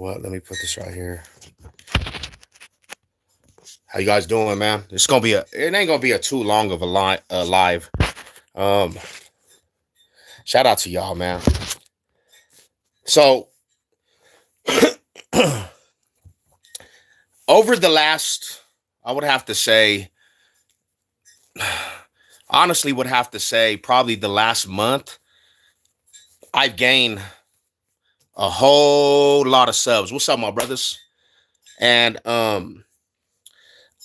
what? Let me put this right here. How you guys doing, man? It's gonna be it ain't gonna be a too long of a live. Um, Shout out to y'all, man. So over the last, I would have to say, honestly, would have to say probably the last month, I've gained a whole lot of subs. What's up, my brothers? And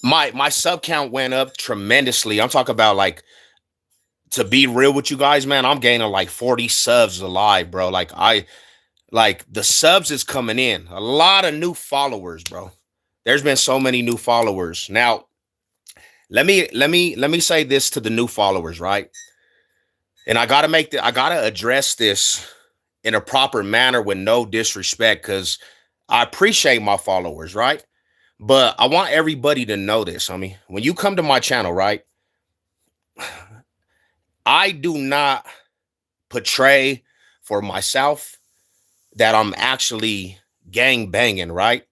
my sub count went up tremendously. I'm talking about, like, to be real with you guys, man, I'm gaining like 40 subs alive, bro. Like the subs is coming in. A lot of new followers, bro. There's been so many new followers. Now, let me say this to the new followers, right? And I gotta address this in a proper manner with no disrespect, because I appreciate my followers, right? But I want everybody to know this. I mean, when you come to my channel, right? I do not portray for myself that I'm actually gang banging, right?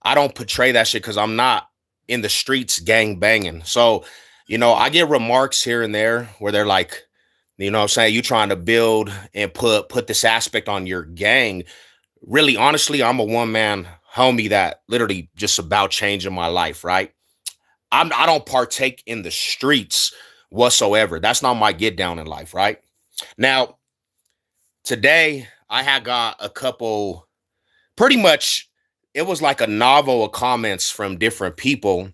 I don't portray that shit because I'm not in the streets gang banging. So, I get remarks here and there where they're like, what I'm saying, you trying to build and put this aspect on your gang. Really, honestly, I'm a one-man homie that literally just about changing my life, right? I don't partake in the streets whatsoever. That's not my get down in life, right? Now, today I had got a couple, pretty much, it was like a novel of comments from different people,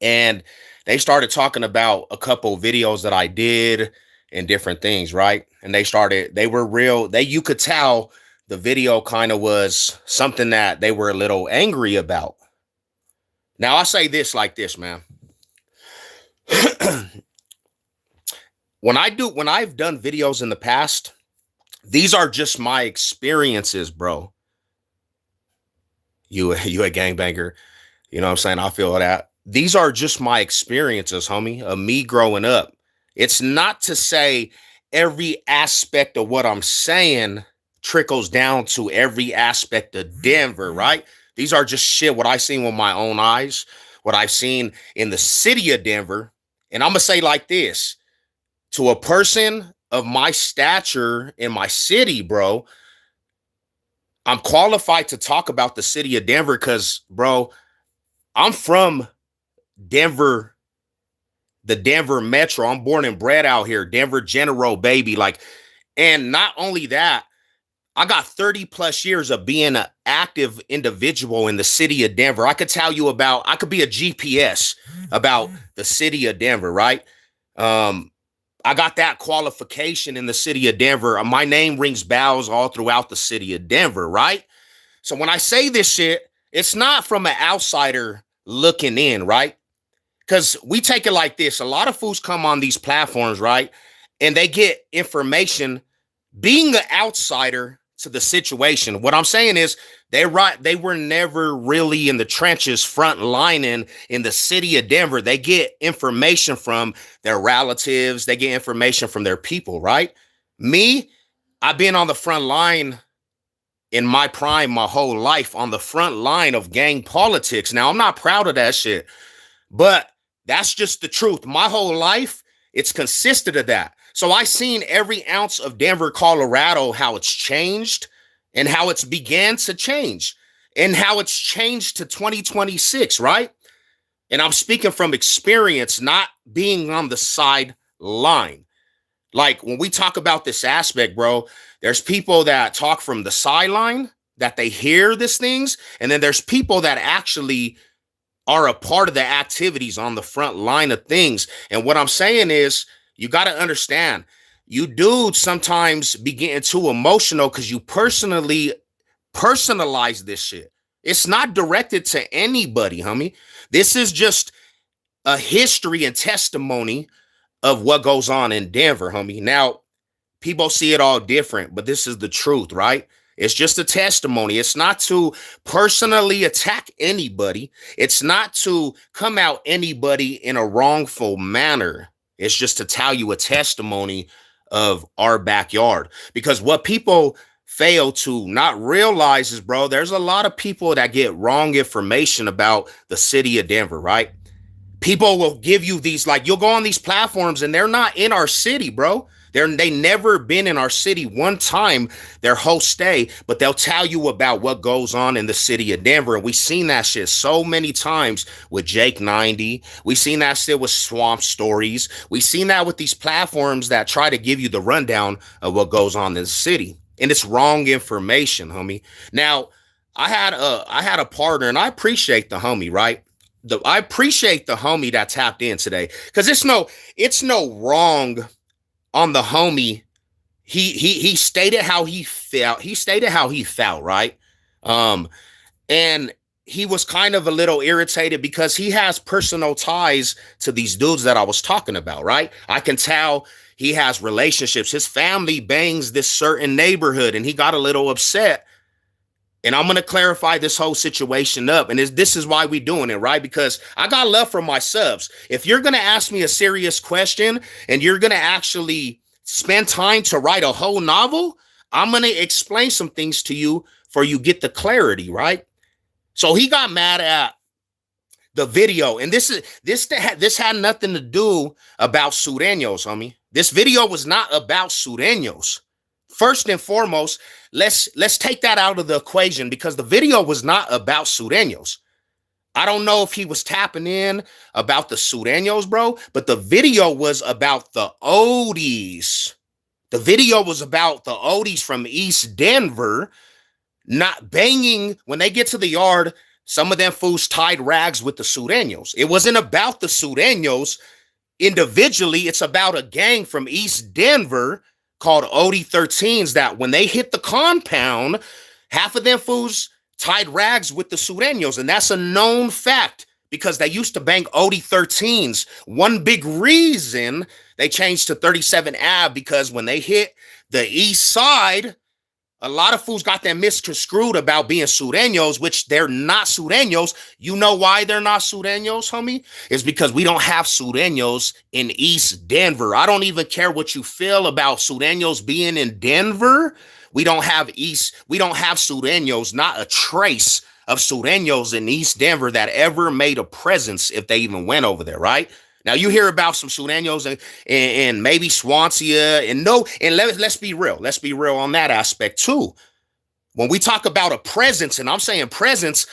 and they started talking about a couple videos that I did and different things, right? And they were real. You could tell the video kind of was something that they were a little angry about. Now, I say this like this, man. When I've done videos in the past, these are just my experiences, bro. You a gangbanger. You know what I'm saying? I feel that. These are just my experiences, homie, of me growing up. It's not to say every aspect of what I'm saying trickles down to every aspect of Denver, right? These are just shit, what I've seen with my own eyes, what I've seen in the city of Denver. And I'm going to say like this, to a person of my stature in my city, bro, I'm qualified to talk about the city of Denver because, bro, I'm from Denver, the Denver Metro. I'm born and bred out here, Denver General, baby. Like, and not only that, I got 30 plus years of being an active individual in the city of Denver. I could tell you I could be a GPS about the city of Denver, right? I got that qualification in the city of Denver. My name rings bells all throughout the city of Denver, right? So when I say this shit, it's not from an outsider looking in, right? Because we take it like this. A lot of fools come on these platforms, right? And they get information being the outsider to the situation. What I'm saying is they were never really in the trenches front lining in the city of Denver. They get information from their relatives. They get information from their people, right? Me, I've been on the front line in my prime my whole life, on the front line of gang politics. Now, I'm not proud of that shit, but that's just the truth. My whole life, it's consisted of that. So I seen every ounce of Denver, Colorado, how it's changed and how it's began to change and how it's changed to 2026, right? And I'm speaking from experience, not being on the sideline. Like when we talk about this aspect, bro, there's people that talk from the sideline, that they hear these things, and then there's people that actually are a part of the activities on the front line of things. And what I'm saying is, you got to understand, you dudes sometimes be getting too emotional because you personalize this shit. It's not directed to anybody, homie. This is just a history and testimony of what goes on in Denver, homie. Now, people see it all different, but this is the truth, right? It's just a testimony. It's not to personally attack anybody. It's not to come out anybody in a wrongful manner. It's just to tell you a testimony of our backyard. Because what people fail to not realize is, bro, there's a lot of people that get wrong information about the city of Denver, right? People will give you these, like, you'll go on these platforms and they're not in our city, bro. They never been in our city one time their whole stay, but they'll tell you about what goes on in the city of Denver. And we've seen that shit so many times with Jake 90. We've seen that shit with Swamp Stories. We've seen that with these platforms that try to give you the rundown of what goes on in the city. And it's wrong information, homie. Now, I had a partner, and I appreciate the homie, right? I appreciate the homie that tapped in today, because it's no wrong on the homie. He stated how he felt. He stated how he felt, right? And he was kind of a little irritated because he has personal ties to these dudes that I was talking about, right? I can tell he has relationships. His family bangs this certain neighborhood, and he got a little upset. And I'm going to clarify this whole situation up. And this is why we're doing it, right? Because I got love for my subs. If you're going to ask me a serious question and you're going to actually spend time to write a whole novel, I'm going to explain some things to you for you get the clarity, right? So he got mad at the video. And this had nothing to do about Surenos, homie. This video was not about Surenos. First and foremost, let's take that out of the equation, because the video was not about Surenos. I don't know if he was tapping in about the Surenos, bro, but the video was about the ODs. The video was about the ODs from East Denver not banging when they get to the yard. Some of them fools tied rags with the Surenos. It wasn't about the Surenos individually. It's about a gang from East Denver called OD13s that when they hit the compound, half of them fools tied rags with the Surenos. And that's a known fact because they used to bang OD13s. One big reason they changed to 37 Ave, because when they hit the east side, a lot of fools got them misconstrued about being Surenos, which they're not Surenos. You know why they're not Surenos, homie? It's because we don't have Surenos in East Denver. I don't even care what you feel about Surenos being in Denver. We don't have Surenos, not a trace of Surenos in East Denver that ever made a presence if they even went over there, right? Now you hear about some Surenos and maybe Swansea and let's be real. Let's be real on that aspect too. When we talk about a presence, and I'm saying presence,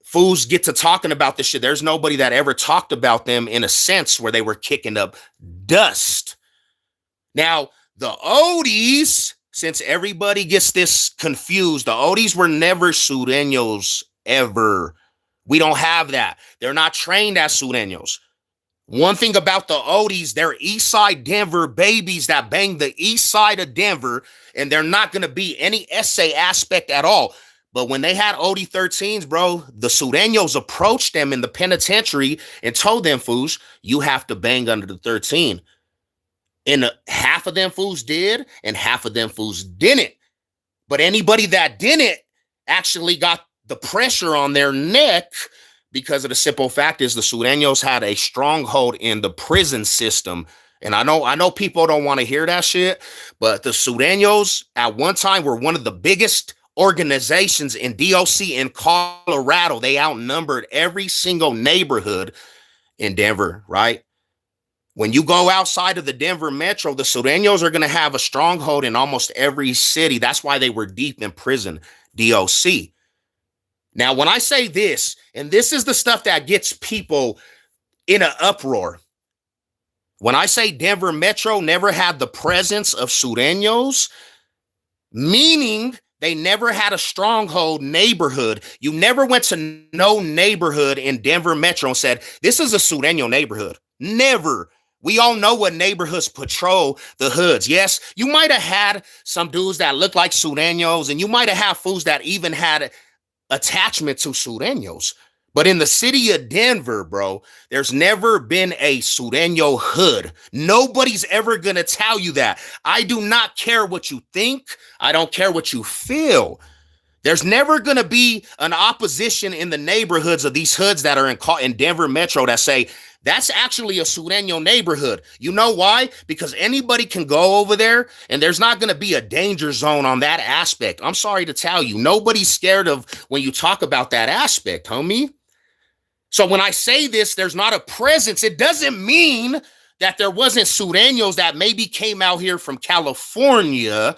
fools get to talking about this shit. There's nobody that ever talked about them in a sense where they were kicking up dust. Now, the Odies, since everybody gets this confused, the Odies were never Surenos ever. We don't have that. They're not trained as Surenos. One thing about the Odies, they're East Side Denver babies that bang the East Side of Denver, and they're not going to be any essay aspect at all. But when they had OD13s, bro, the Surenos approached them in the penitentiary and told them fools, you have to bang under the 13. And half of them fools did, and half of them fools didn't. But anybody that didn't actually got the pressure on their neck, because of the simple fact is the Surenos had a stronghold in the prison system. And I know people don't want to hear that shit, but the Surenos at one time were one of the biggest organizations in DOC in Colorado. They outnumbered every single neighborhood in Denver, right? When you go outside of the Denver metro, the Surenos are going to have a stronghold in almost every city. That's why they were deep in prison, DOC. Now, when I say this, and this is the stuff that gets people in an uproar. When I say Denver Metro never had the presence of Surenos, meaning they never had a stronghold neighborhood. You never went to no neighborhood in Denver Metro and said, this is a Sureno neighborhood. Never. We all know what neighborhoods patrol the hoods. Yes, you might have had some dudes that look like Surenos, and you might have had fools that even had attachment to Surenos. But in the city of Denver, bro, there's never been a Sureno hood. Nobody's ever going to tell you that. I do not care what you think. I don't care what you feel. There's never going to be an opposition in the neighborhoods of these hoods that are in Denver Metro that say, that's actually a Sureño neighborhood. You know why? Because anybody can go over there and there's not going to be a danger zone on that aspect. I'm sorry to tell you, nobody's scared of when you talk about that aspect, homie. So when I say this, there's not a presence. It doesn't mean that there wasn't Sureños that maybe came out here from California,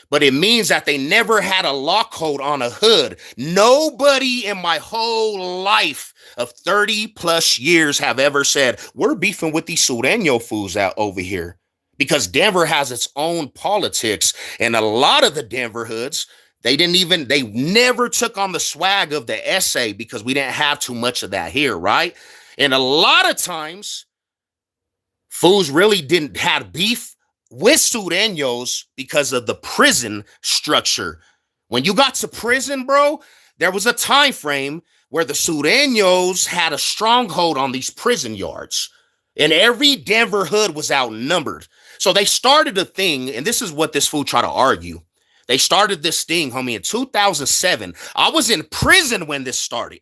but it means that they never had a lock code on a hood. Nobody in my whole life of 30 plus years have ever said, we're beefing with these Sureño fools out over here. Because Denver has its own politics. And a lot of the Denver hoods, they never took on the swag of the essay because we didn't have too much of that here, right? And a lot of times, fools really didn't have beef with Sureños because of the prison structure. When you got to prison, bro, there was a time frame where the Sureños had a stronghold on these prison yards. And every Denver hood was outnumbered. So they started a thing, and this is what this fool tried to argue. They started this thing, homie, in 2007. I was in prison when this started.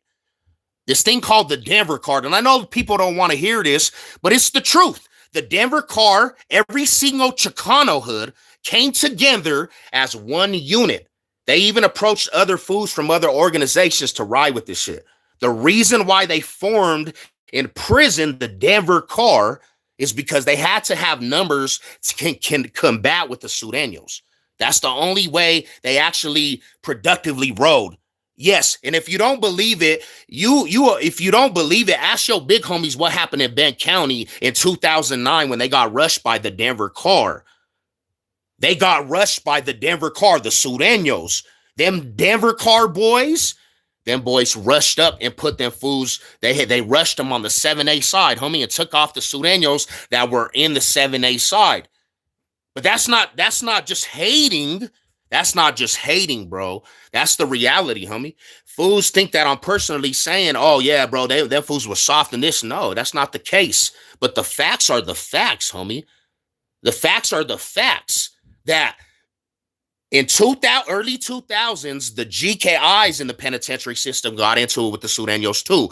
This thing called the Denver card. And I know people don't want to hear this, but it's the truth. The Denver car, every single Chicano hood came together as one unit. They even approached other fools from other organizations to ride with this shit. The reason why they formed in prison the Denver car is because they had to have numbers to can combat with the Sureños. That's the only way they actually productively rode. Yes, and if you don't believe it, if you don't believe it, ask your big homies what happened in Benton County in 2009 when they got rushed by the Denver car. They got rushed by the Denver car, the Sureños. Them Denver car boys, them boys rushed up and put them fools, they rushed them on the 7A side, homie, and took off the Sureños that were in the 7A side. But that's not just hating. That's not just hating, bro. That's the reality, homie. Fools think that I'm personally saying, oh, yeah, bro, them fools were soft in this. No, that's not the case. But the facts are the facts, homie. The facts are the facts that in early 2000s, the GKIs in the penitentiary system got into it with the Sureños too.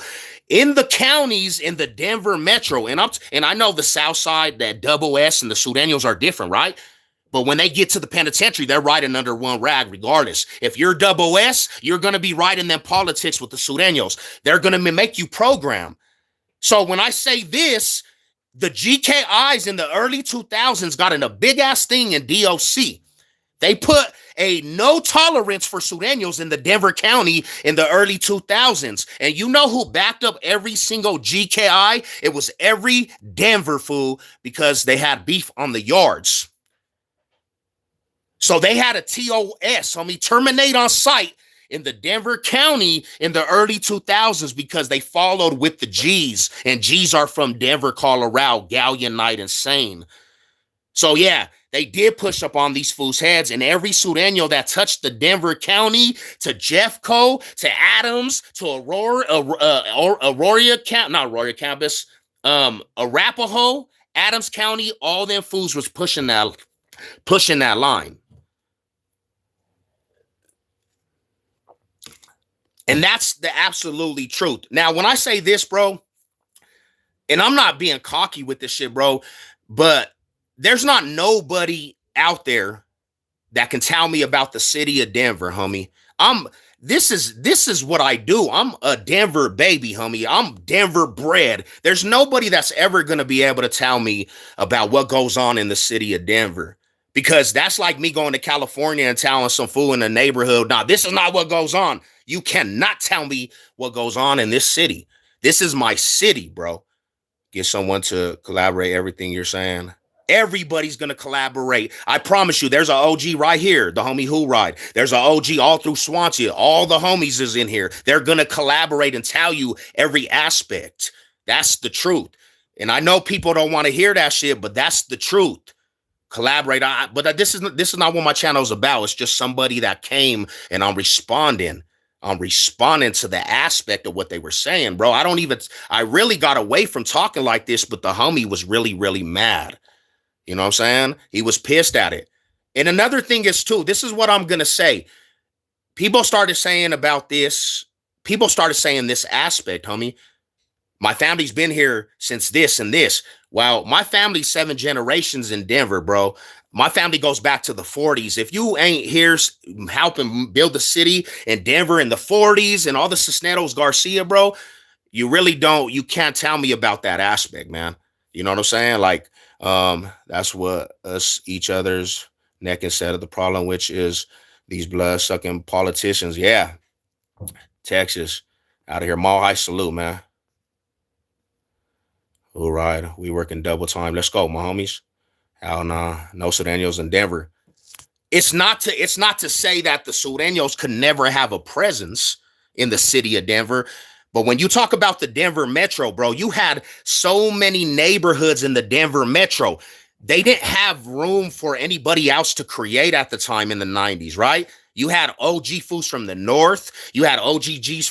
In the counties in the Denver metro, and I know the South Side, that double S and the Sureños are different, right? But when they get to the penitentiary, they're riding under one rag regardless. If you're double S, you're going to be riding them politics with the Sureños. They're going to make you program. So when I say this, the GKIs in the early 2000s got in a big-ass thing in DOC. They put a no tolerance for Sureños in the Denver County in the early 2000s. And you know who backed up every single GKI? It was every Denver fool because they had beef on the yards. So they had a TOS, homie, terminate on site in the Denver County in the early 2000s because they followed with the G's. And G's are from Denver, Colorado, Galleon Night, and Sane. So yeah, they did push up on these fools' heads, and every Sureño that touched the Denver County to Jeffco, to Adams, to Arapahoe, Adams County, all them fools was pushing that line. And that's the absolutely truth. Now, when I say this, bro, and I'm not being cocky with this shit, bro, but there's not nobody out there that can tell me about the city of Denver, homie. This is what I do. I'm a Denver baby, homie. I'm Denver bred. There's nobody that's ever going to be able to tell me about what goes on in the city of Denver. Because that's like me going to California and telling some fool in the neighborhood, nah, this is not what goes on. You cannot tell me what goes on in this city. This is my city, bro. Get someone to collaborate everything you're saying. Everybody's going to collaborate. I promise you, there's an OG right here, the homie Who Ride. There's an OG all through Swansea. All the homies is in here. They're going to collaborate and tell you every aspect. That's the truth. And I know people don't want to hear that shit, but that's the truth. Collaborate. But this is not what my channel is about. It's just somebody that came and I'm responding. I'm responding to the aspect of what they were saying, bro. I really got away from talking like this, but the homie was really, really mad. You know what I'm saying? He was pissed at it. And another thing is, too, this is what I'm going to say. People started saying about this. People started saying this aspect, homie. My family's been here since this and this. Well, my family's 7 generations in Denver, bro. My family goes back to the 40s. If you ain't here helping build the city in Denver in the 40s and all the Cisneros Garcia, bro, you really don't, you can't tell me about that aspect, man. You know what I'm saying? Like, that's what us each other's neck instead of the problem, which is these blood sucking politicians. Yeah. Texas out of here. Mall High salute, man. All right. We working double time. Let's go, my homies. Hell nah. No Surenos in Denver. It's not to say that the Surenos could never have a presence in the city of Denver. But when you talk about the Denver Metro, bro, you had so many neighborhoods in the Denver Metro. They didn't have room for anybody else to create at the time in the 90s, right? You had OG fools from the north. You had OG homies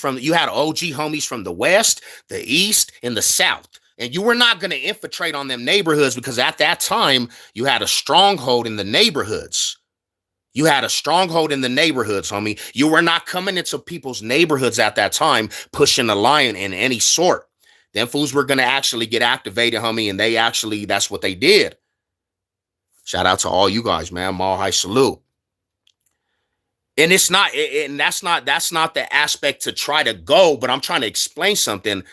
from the west, the east, and the south. And you were not going to infiltrate on them neighborhoods because at that time, you had a stronghold in the neighborhoods. You had a stronghold in the neighborhoods, homie. You were not coming into people's neighborhoods at that time, pushing a lion in any sort. Them fools were going to actually get activated, homie, and that's what they did. Shout out to all you guys, man. Mall High salute. And that's not the aspect to try to go, but I'm trying to explain something.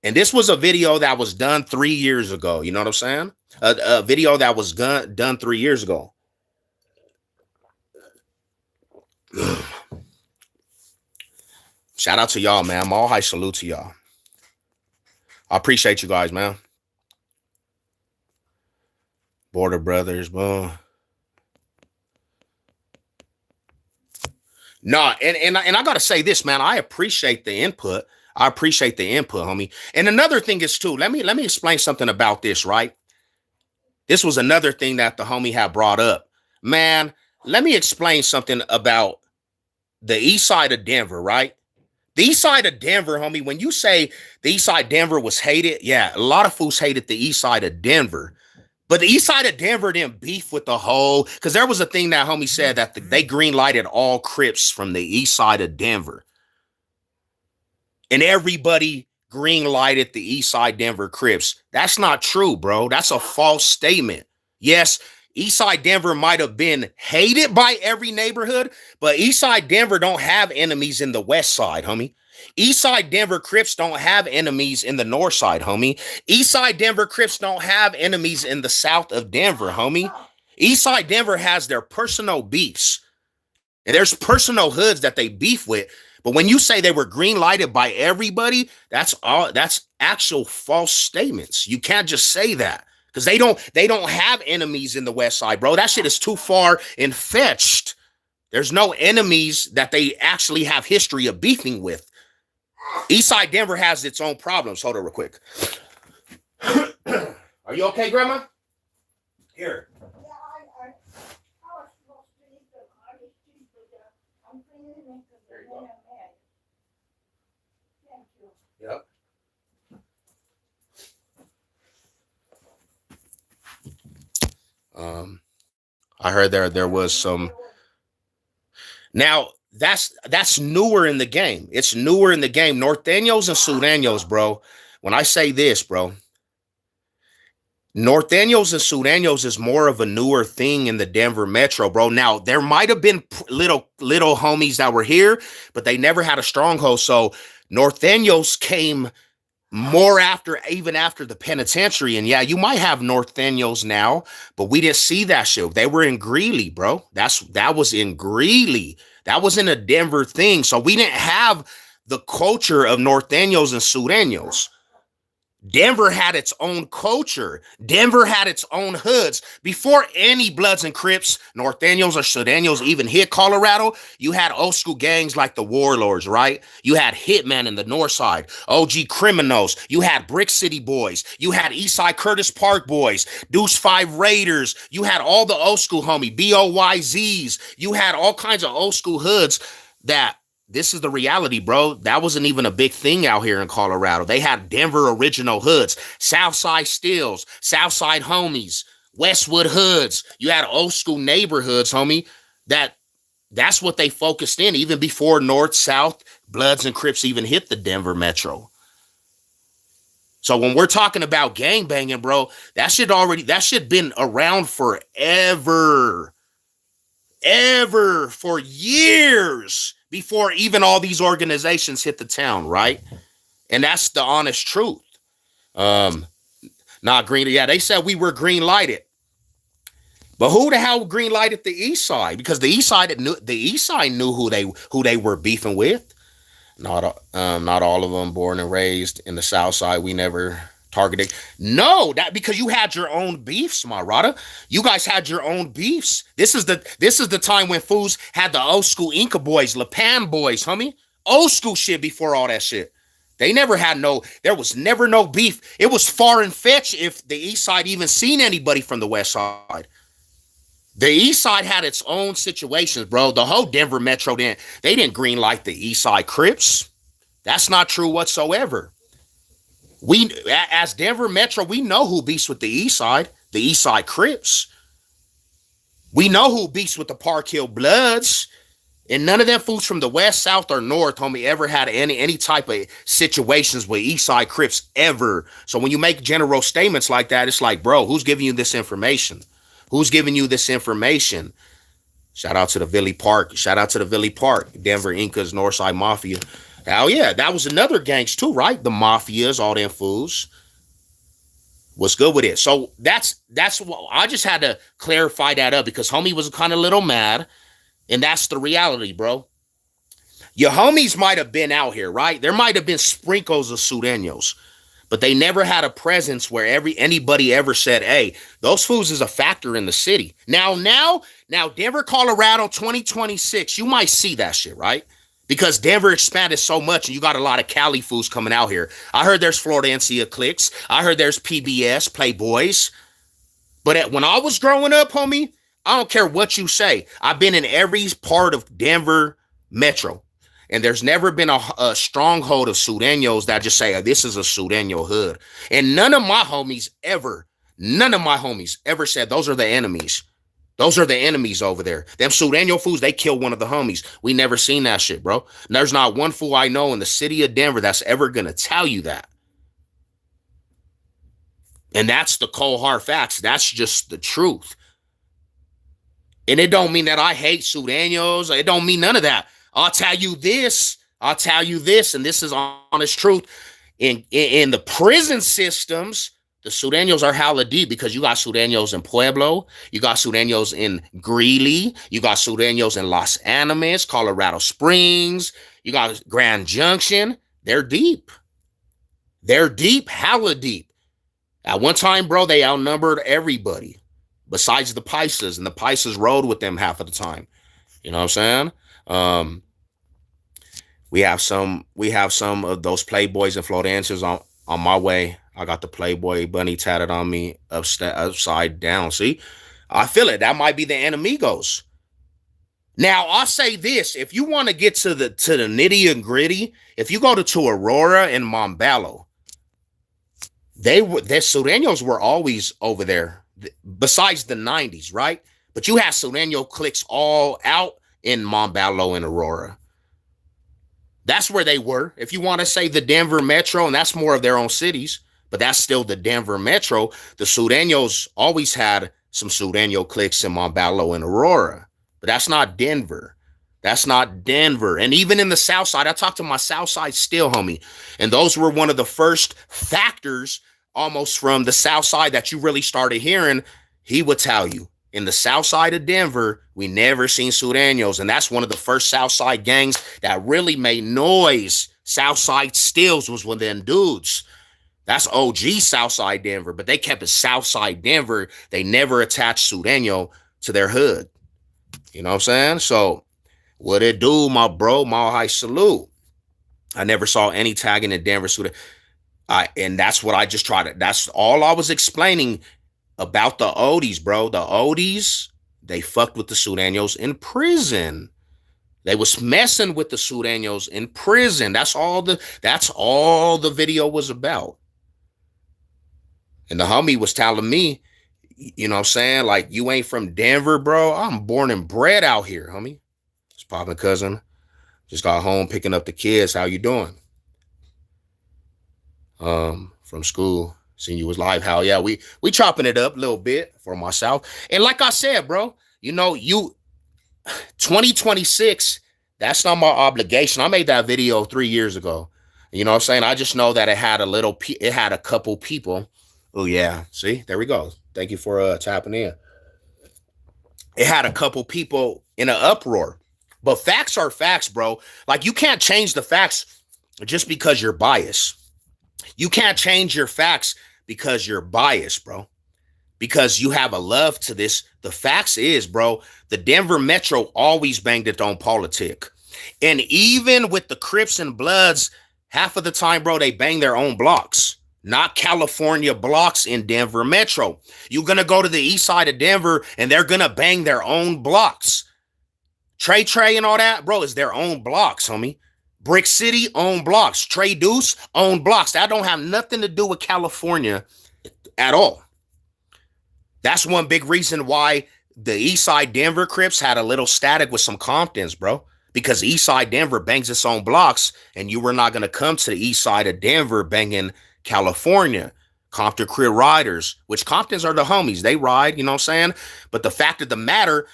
And this was a video that was done 3 years ago. You know what I'm saying? A video that was done 3 years ago. Shout out to y'all, man. Mall High salute to y'all. I appreciate you guys, man. Border Brothers, boom. No, and I gotta say this, man. I appreciate the input. Homie. And another thing is too. Let me explain something about this. Right. This was another thing that the homie had brought up. Man, let me explain something about the east side of Denver. Right. The east side of Denver, homie. When you say the east side of Denver was hated, yeah, a lot of fools hated the east side of Denver. But the east side of Denver didn't beef with the whole, because there was a thing that homie said that they green lighted all Crips from the east side of Denver. And everybody green lighted the east side Denver Crips. That's not true, bro. That's a false statement. Yes, east side Denver might have been hated by every neighborhood, but east side Denver don't have enemies in the west side, homie. East side Denver Crips don't have enemies in the north side, homie. East side Denver Crips don't have enemies in the south of Denver, homie. East side Denver has their personal beefs. And there's personal hoods that they beef with. But when you say they were green lighted by everybody, that's actual false statements. You can't just say that. Because they don't have enemies in the west side, bro. That shit is too far and fetched. There's no enemies that they actually have history of beefing with. Eastside Denver has its own problems. Hold on real quick. Are you okay, Grandma? Here. Yep. I heard there was some. Now that's newer in the game. It's newer in the game. Norteños and Sureños, bro. When I say this, bro, Norteños and Sureños is more of a newer thing in the Denver Metro, bro. Now there might have been little homies that were here, but they never had a stronghold. So Norteños came more even after the penitentiary. And yeah, you might have Norteños now, but we didn't see that shit. They were in Greeley, bro. That was in Greeley. That wasn't a Denver thing. So we didn't have the culture of Norteños and Sureños. Denver had its own culture. Denver had its own hoods. Before any Bloods and Crips, Norteños or Sureños even hit Colorado, you had old school gangs like the Warlords, right? You had Hitman in the north side, OG Criminals. You had Brick City Boys. You had Eastside Curtis Park Boys, Deuce 5 Raiders. You had all the old school homie, BOYZs. You had all kinds of old school hoods that this is the reality, bro. That wasn't even a big thing out here in Colorado. They had Denver original hoods, Southside Stills, Southside Homies, Westwood hoods. You had old school neighborhoods, homie, that That's what they focused in even before North, South, Bloods, and Crips even hit the Denver metro. So when we're talking about gang banging, bro, that shit been around forever, ever, for years before even all these organizations hit the town, right? And that's the honest truth. Not green. Yeah, they said we were green lighted. But who the hell green lighted the East Side? Because the East Side knew who they were beefing with. Not all of them born and raised in the South Side. We never targeted. No, that because you had your own beefs, my Rada. You guys had your own beefs. This is the time when fools had the old school Inca boys, Lapan boys, homie. Old school shit before all that shit. They never had there was never no beef. It was far and fetch if the East Side even seen anybody from the West Side. The East Side had its own situations, bro. The whole Denver Metro they didn't green light the East Side Crips. That's not true whatsoever. We, as Denver Metro, we know who beats with the East Side Crips. We know who beats with the Park Hill Bloods. And none of them fools from the West, South, or North, homie, ever had any type of situations with East Side Crips ever. So when you make general statements like that, it's like, bro, who's giving you this information? Who's giving you this information? Shout out to the Valley Park. Denver Incas, Northside Mafia. Hell yeah, that was another gangs too, right? The Mafias, all them fools. What's good with it? So that's what I just had to clarify that up because homie was kind of little mad. And that's the reality, bro. Your homies might have been out here, right? There might have been sprinkles of Surenos. But they never had a presence where anybody ever said, hey, those fools is a factor in the city. Now, Denver, Colorado, 2026, you might see that shit, right? Because Denver expanded so much and you got a lot of Cali fools coming out here. I heard there's Florencia cliques. I heard there's PBS, Playboys. But when I was growing up, homie, I don't care what you say. I've been in every part of Denver Metro. And there's never been a stronghold of Surenos that just say, oh, this is a Sureno hood. And none of my homies ever said those are the enemies. Those are the enemies over there. Them Sureno fools, they killed one of the homies. We never seen that shit, bro. And there's not one fool I know in the city of Denver that's ever going to tell you that. And that's the cold hard facts. That's just the truth. And it don't mean that I hate Surenos. It don't mean none of that. I'll tell you this, and this is honest truth. In the prison systems, the Surenos are hella deep because you got Surenos in Pueblo, you got Surenos in Greeley, you got Surenos in Los Animas, Colorado Springs, you got Grand Junction. They're deep. They're deep, hella deep. At one time, bro, they outnumbered everybody besides the Paisas, and the Paisas rode with them half of the time. You know what I'm saying? We have some of those Playboys and Florencias on my way. I got the Playboy bunny tatted on me upside down. See, I feel it. That might be the enemigos. Now I'll say this: if you want to get to the nitty and gritty, if you go to Aurora and Montbello, their Surenos were always over there. Besides the 90s, right? But you have Sureno cliques all out in Montbello and Aurora. That's where they were. If you want to say the Denver Metro, and that's more of their own cities, but that's still the Denver Metro. The Surenos always had some Sureno cliques in Montbello and Aurora, but that's not Denver. That's not Denver. And even in the South Side, I talk to my South Side still, homie, and those were one of the first factors almost from the South Side that you really started hearing. He would tell you in the South Side of Denver, we never seen Surenos. And that's one of the first South Side gangs that really made noise. South Side Stills was one of them dudes. That's OG South Side Denver, but they kept it South Side Denver. They never attached Sureno to their hood. You know what I'm saying? So what it do, my bro, my high salute. I never saw any tagging in Denver Sureno. And that's what I just tried to, that's all I was explaining about the ODs, bro. The ODs, they fucked with the Surenos in prison. They was messing with the Surenos in prison. That's all the video was about. And the homie was telling me, you know what I'm saying? Like, you ain't from Denver, bro. I'm born and bred out here, homie. Popping cousin. Just got home picking up the kids. How you doing? From school. Seen you was live. How yeah, we chopping it up a little bit for myself. And like I said, bro, you 2026, that's not my obligation. I made that video 3 years ago. You know what I'm saying? I just know that it had a couple people. Oh yeah. See, there we go. Thank you for tapping in. It had a couple people in an uproar. But facts are facts, bro. Like you can't change the facts just because you're biased. You can't change your facts because you're biased, bro. Because you have a love to this. The facts is, bro, the Denver Metro always banged its own politic. And even with the Crips and Bloods, half of the time, bro, they bang their own blocks. Not California blocks in Denver Metro. You're going to go to the east side of Denver and they're going to bang their own blocks. Trey and all that, bro, is their own blocks, homie. Brick City, own blocks. Trey Deuce, own blocks. That don't have nothing to do with California at all. That's one big reason why the east side Denver Crips had a little static with some Comptons, bro. Because east side Denver bangs its own blocks and you were not going to come to the east side of Denver banging California. Compton Crip riders, which Comptons are the homies. They ride, you know what I'm saying? But the fact of the matter,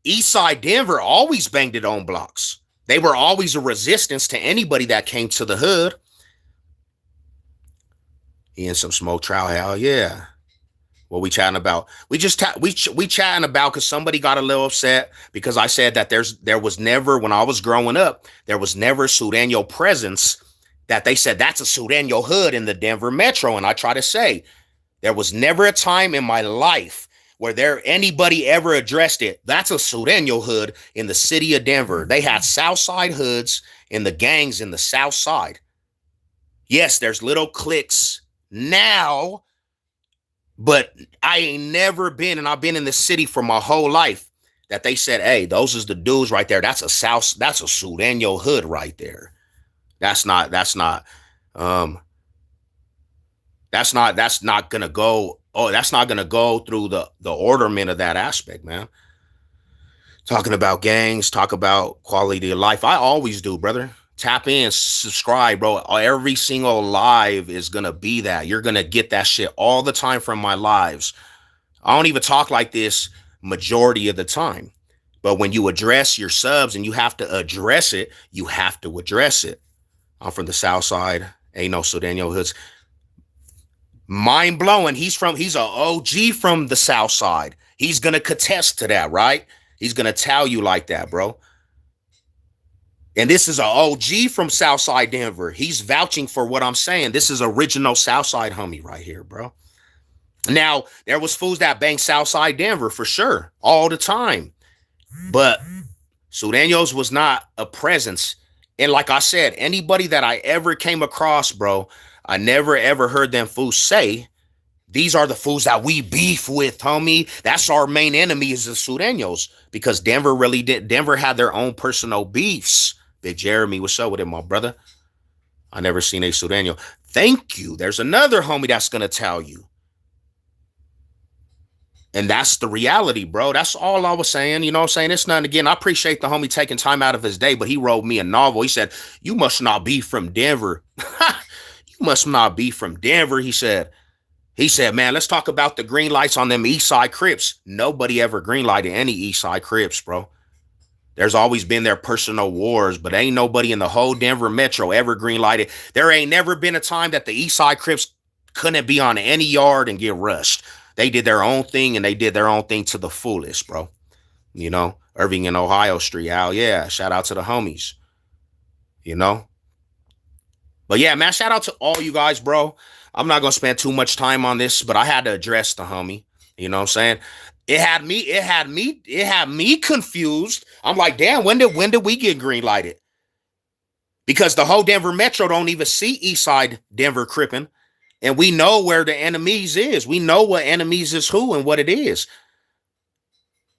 east side Denver always banged its own blocks. They were always a resistance to anybody that came to the hood. He in some smoke trial, hell yeah. What we chatting about? We chatting about because somebody got a little upset because I said that there was never, when I was growing up, there was never Sureño presence that they said that's a Sureño hood in the Denver Metro. And I try to say there was never a time in my life where anybody ever addressed it. That's a Sureño hood in the city of Denver. They had South Side hoods and the gangs in the South Side. Yes, there's little cliques now, but I ain't never been, and I've been in the city for my whole life, that they said, hey, those is the dudes right there. That's a Sureño hood right there. That's not gonna go. Oh, that's not gonna go through the orderment of that aspect, man. Talking about gangs, talk about quality of life. I always do, brother. Tap in, subscribe, bro. Every single live is gonna be that. You're gonna get that shit all the time from my lives. I don't even talk like this majority of the time. But when you address your subs and you have to address it, you have to address it. I'm from the South Side. Ain't no Sureño hoods. Mind blowing. He's a OG from the South Side. He's gonna contest to that, right? He's gonna tell you like that, bro. And this is an OG from Southside Denver. He's vouching for what I'm saying. This is original Southside homie right here, bro. Now, there was fools that bang Southside Denver for sure, all the time. But Sureños was not a presence. And like I said, anybody that I ever came across, bro, I never ever heard them fools say, these are the fools that we beef with, homie. That's our main enemy is the Sureños. Because Denver really did. Denver had their own personal beefs. Big Jeremy, what's up with him, my brother? I never seen a Sureño. Thank you. There's another homie that's going to tell you. And that's the reality, bro. That's all I was saying. You know what I'm saying? It's nothing. Again, I appreciate the homie taking time out of his day, but he wrote me a novel. He said, you must not be from Denver. You must not be from Denver, he said. He said, man, let's talk about the green lights on them East Side Crips. Nobody ever green lighted any East Side Crips, bro. There's always been their personal wars, but ain't nobody in the whole Denver Metro ever green lighted. There ain't never been a time that the East Side Crips couldn't be on any yard and get rushed. They did their own thing, and they did their own thing to the fullest, bro. You know, Irving and Ohio Street. Hell yeah. Shout out to the homies. You know? But yeah, man, shout out to all you guys, bro. I'm not going to spend too much time on this, but I had to address the homie. You know what I'm saying? It had me confused. I'm like, damn, when did we get green lighted? Because the whole Denver Metro don't even see East Side Denver cripping. And we know where the enemies is. We know what enemies is who and what it is.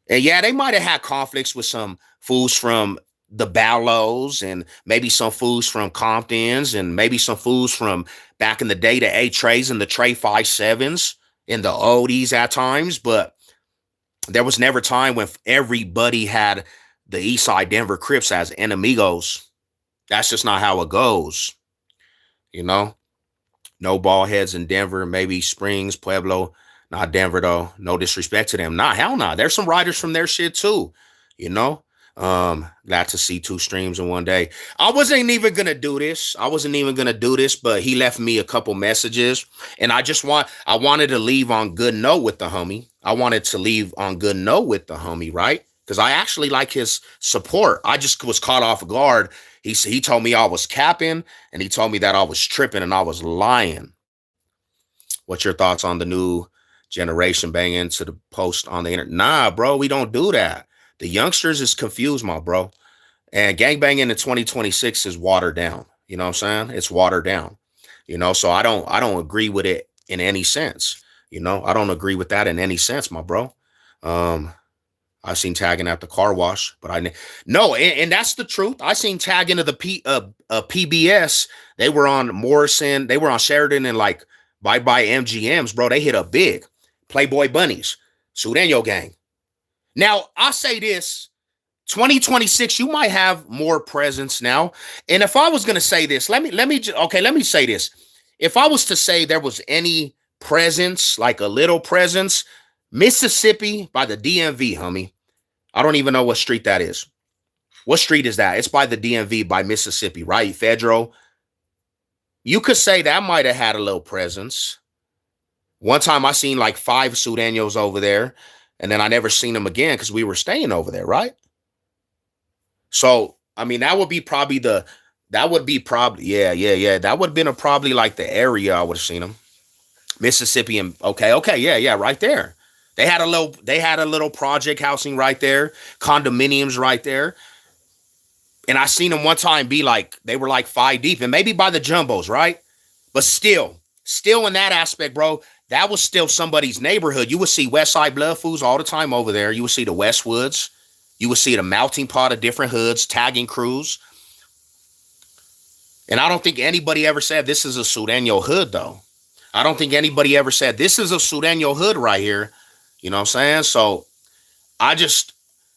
And yeah, they might have had conflicts with some fools from the Ballos and maybe some fools from Comptons and maybe some fools from back in the day, the A-Trays and the Trey 5.7s and the ODs at times. But there was never a time when everybody had the East Side Denver Crips as enemigos. That's just not how it goes. You know, no ball heads in Denver, maybe Springs, Pueblo, not Denver though. No disrespect to them. Nah, hell nah. There's some riders from their shit too. You know, glad to see two streams in one day. I wasn't even gonna do this. But he left me a couple messages, and I wanted to leave on good note with the homie. Right? Because I actually like his support. I just was caught off guard. He told me I was capping, and he told me that I was tripping and I was lying. What's your thoughts on the new generation banging to the post on the internet? Nah, bro, we don't do that. The youngsters is confused, my bro. And gangbanging in 2026 is watered down. You know what I'm saying? It's watered down. So I don't agree with it in any sense. I don't agree with that in any sense, my bro. I seen tagging at the car wash, but no, and that's the truth. I seen tagging of the PBS. They were on Morrison, they were on Sheridan, and like Bye MGMs, bro. They hit up big. Playboy Bunnies, Sureño Gang. Now I'll say this: 2026, you might have more presence now. And if I was gonna say this, let me say this. If I was to say there was any presence, like a little presence, Mississippi by the DMV, homie. I don't even know what street that is. What street is that? It's by the DMV by Mississippi, right? Federal. You could say that might have had a little presence. One time I seen like 5 Sureños over there, and then I never seen them again because we were staying over there, right? So, I mean, that would be probably, yeah. That would have been probably like the area I would have seen them. Mississippi and okay, yeah, right there. They had a little project housing right there, condominiums right there. And I seen them one time be like, they were like 5 deep, and maybe by the jumbos, right? But still in that aspect, bro, that was still somebody's neighborhood. You would see Westside Blood Foods all the time over there. You would see the Westwoods. You would see the melting pot of different hoods, tagging crews. And I don't think anybody ever said this is a Sureño hood, though. I don't think anybody ever said this is a Sureño hood right here. You know what I'm saying? So I just,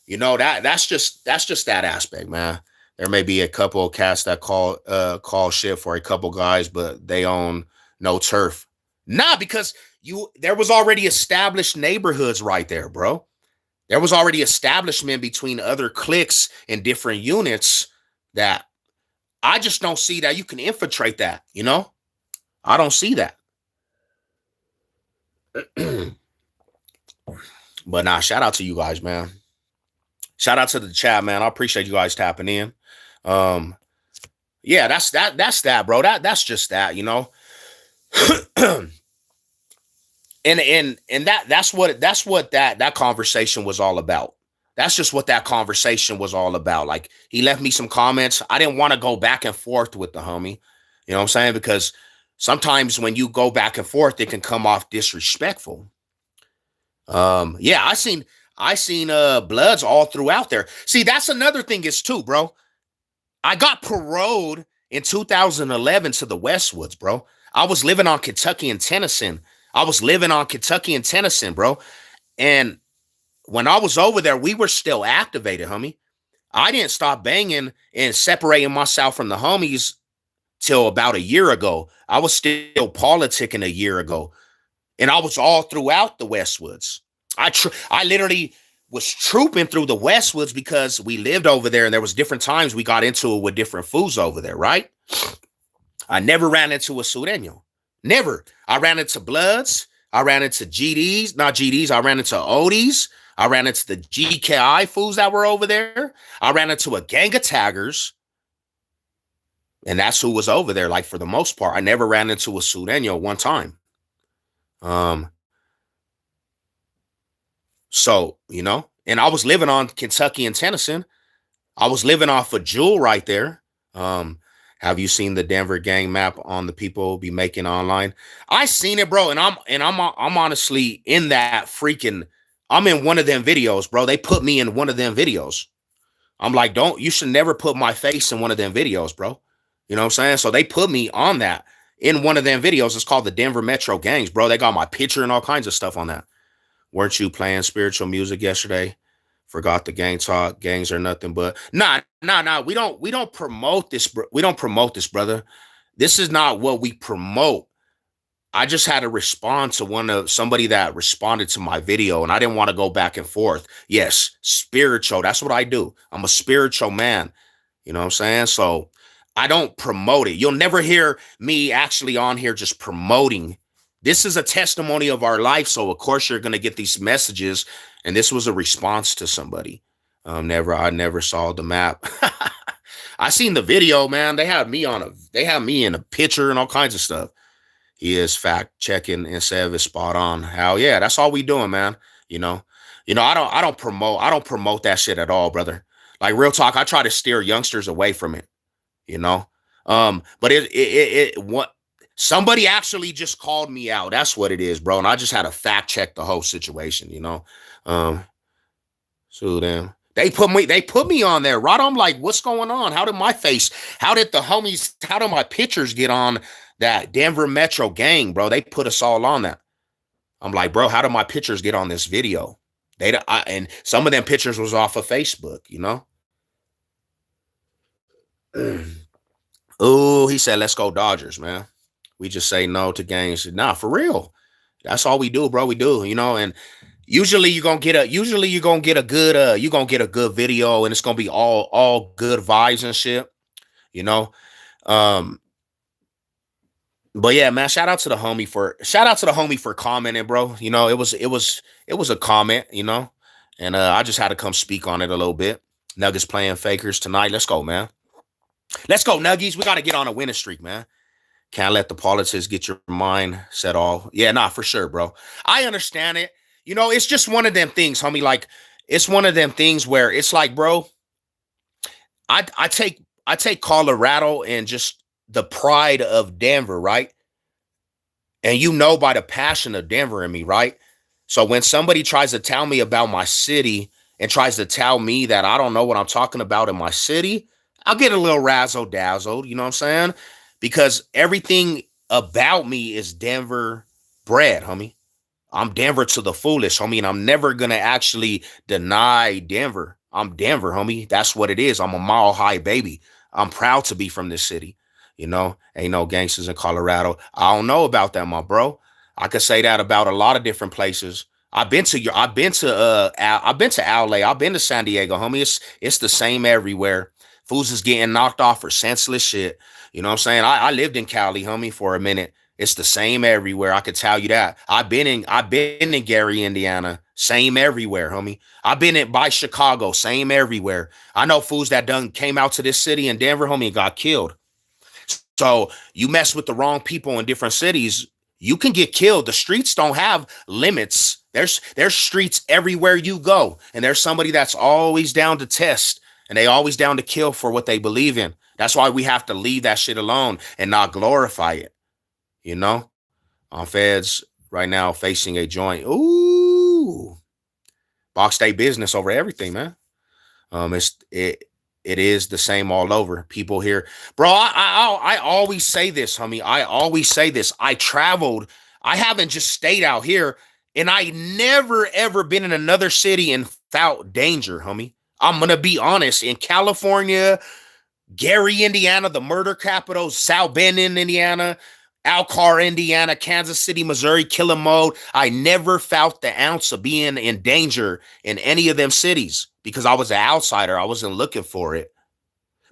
that's just that aspect, man. There may be a couple of cats that call shit for a couple guys, but they own no turf. Nah, because there was already established neighborhoods right there, bro. There was already establishment between other cliques and different units that I just don't see that you can infiltrate that, I don't see that. But nah, shout out to you guys, man. Shout out to the chat, man. I appreciate you guys tapping in. Yeah, that's that, bro. That's just that, and that's what that conversation was all about. That's just what that conversation was all about. Like, he left me some comments. I didn't want to go back and forth with the homie. You know what I'm saying? Because sometimes when you go back and forth, it can come off disrespectful. Yeah, I seen Bloods all throughout there. See, that's another thing is too, bro. I got paroled in 2011 to the Westwoods, bro. I was living on Kentucky and Tennyson. Bro. And when I was over there, we were still activated, homie. I didn't stop banging and separating myself from the homies till about a year ago. I was still politicking a year ago. And I was all throughout the Westwoods. I literally was trooping through the Westwoods because we lived over there, and there was different times we got into it with different fools over there, right? I never ran into a Sureño. Never. I ran into Bloods. I ran into GDs. Not GDs. I ran into ODs. I ran into the GKI fools that were over there. I ran into a gang of taggers. And that's who was over there, like, for the most part. I never ran into a Sureño one time. So, and I was living on Kentucky and Tennyson. I was living off of Jewel right there. Have you seen the Denver gang map on the people be making online? I seen it, bro, and I'm honestly in that freaking. I'm in one of them videos, bro. They put me in one of them videos. I'm like, you should never put my face in one of them videos, bro. You know what I'm saying? So they put me on that in one of them videos. It's called the Denver Metro Gangs, bro. They got my picture and all kinds of stuff on that. Weren't you playing spiritual music yesterday Forgot the gang talk. Gangs are nothing but nah. We don't promote this. We don't promote this, brother. This is not what we promote. I just had to respond to somebody that responded to my video, and I didn't want to go back and forth. Yes, spiritual. That's what I do. I'm a spiritual man. You know what I'm saying? So I don't promote it. You'll never hear me actually on here just promoting. This is a testimony of our life. So of course you're gonna get these messages. And this was a response to somebody. I never saw the map. I seen the video, man. They have me in a picture and all kinds of stuff. He is fact checking and Sev is spot on. Hell yeah, that's all we doing, man. You know, I don't promote that shit at all, brother. Like real talk, I try to steer youngsters away from it. You know, but what somebody actually just called me out. That's what it is, bro. And I just had to fact check the whole situation. You know, um, so then they put me on there, right? I'm like, what's going on? How did my pictures get on that Denver Metro gang, bro? They put us all on that. I'm like, bro, how did my pictures get on this video? And some of them pictures was off of Facebook, you know? Oh, he said, let's go Dodgers, man. We just say no to games. Nah, for real. That's all we do, bro. We do, you know, and you're gonna get a good video and it's gonna be all good vibes and shit, you know. Um, but yeah, man, shout out to the homie for commenting, bro. You know, it was a comment, you know, and I just had to come speak on it a little bit. Nuggets playing Fakers tonight. Let's go, man. Let's go, Nuggies. We got to get on a winning streak, man. Can't let the politics get your mind set off. Yeah, nah, for sure, bro. I understand it. You know, it's just one of them things, homie. Like, it's one of them things where it's like, bro, I take Colorado and just the pride of Denver, right? And you know by the passion of Denver in me, right? So when somebody tries to tell me about my city and tries to tell me that I don't know what I'm talking about in my city, I'll get a little razzle dazzled, you know what I'm saying? Because everything about me is Denver bred, homie. I'm Denver to the fullest, homie, and I'm never gonna actually deny Denver. I'm Denver, homie. That's what it is. I'm a mile high baby. I'm proud to be from this city. You know, ain't no gangsters in Colorado. I don't know about that, my bro. I could say that about a lot of different places. I've been to LA. I've been to San Diego, homie. It's the same everywhere. Fools is getting knocked off for senseless shit. You know what I'm saying? I lived in Cali, homie, for a minute. It's the same everywhere. I could tell you that. I've been in Gary, Indiana. Same everywhere, homie. I've been in by Chicago. Same everywhere. I know fools that done came out to this city in Denver, homie, and got killed. So you mess with the wrong people in different cities, you can get killed. The streets don't have limits. There's streets everywhere you go, and there's somebody that's always down to test, and they always down to kill for what they believe in. That's why we have to leave that shit alone and not glorify it. You know, on feds right now facing a joint. Ooh, box day business over everything, man. It is the same all over. People here, bro. I always say this, homie. I always say this. I traveled. I haven't just stayed out here, and I never ever been in another city and felt danger, homie. I'm gonna be honest. In California, Gary, Indiana, the murder capital, South Bend in Indiana, Alcar, Indiana, Kansas City, Missouri, killing mode. I never felt the ounce of being in danger in any of them cities because I was an outsider. I wasn't looking for it.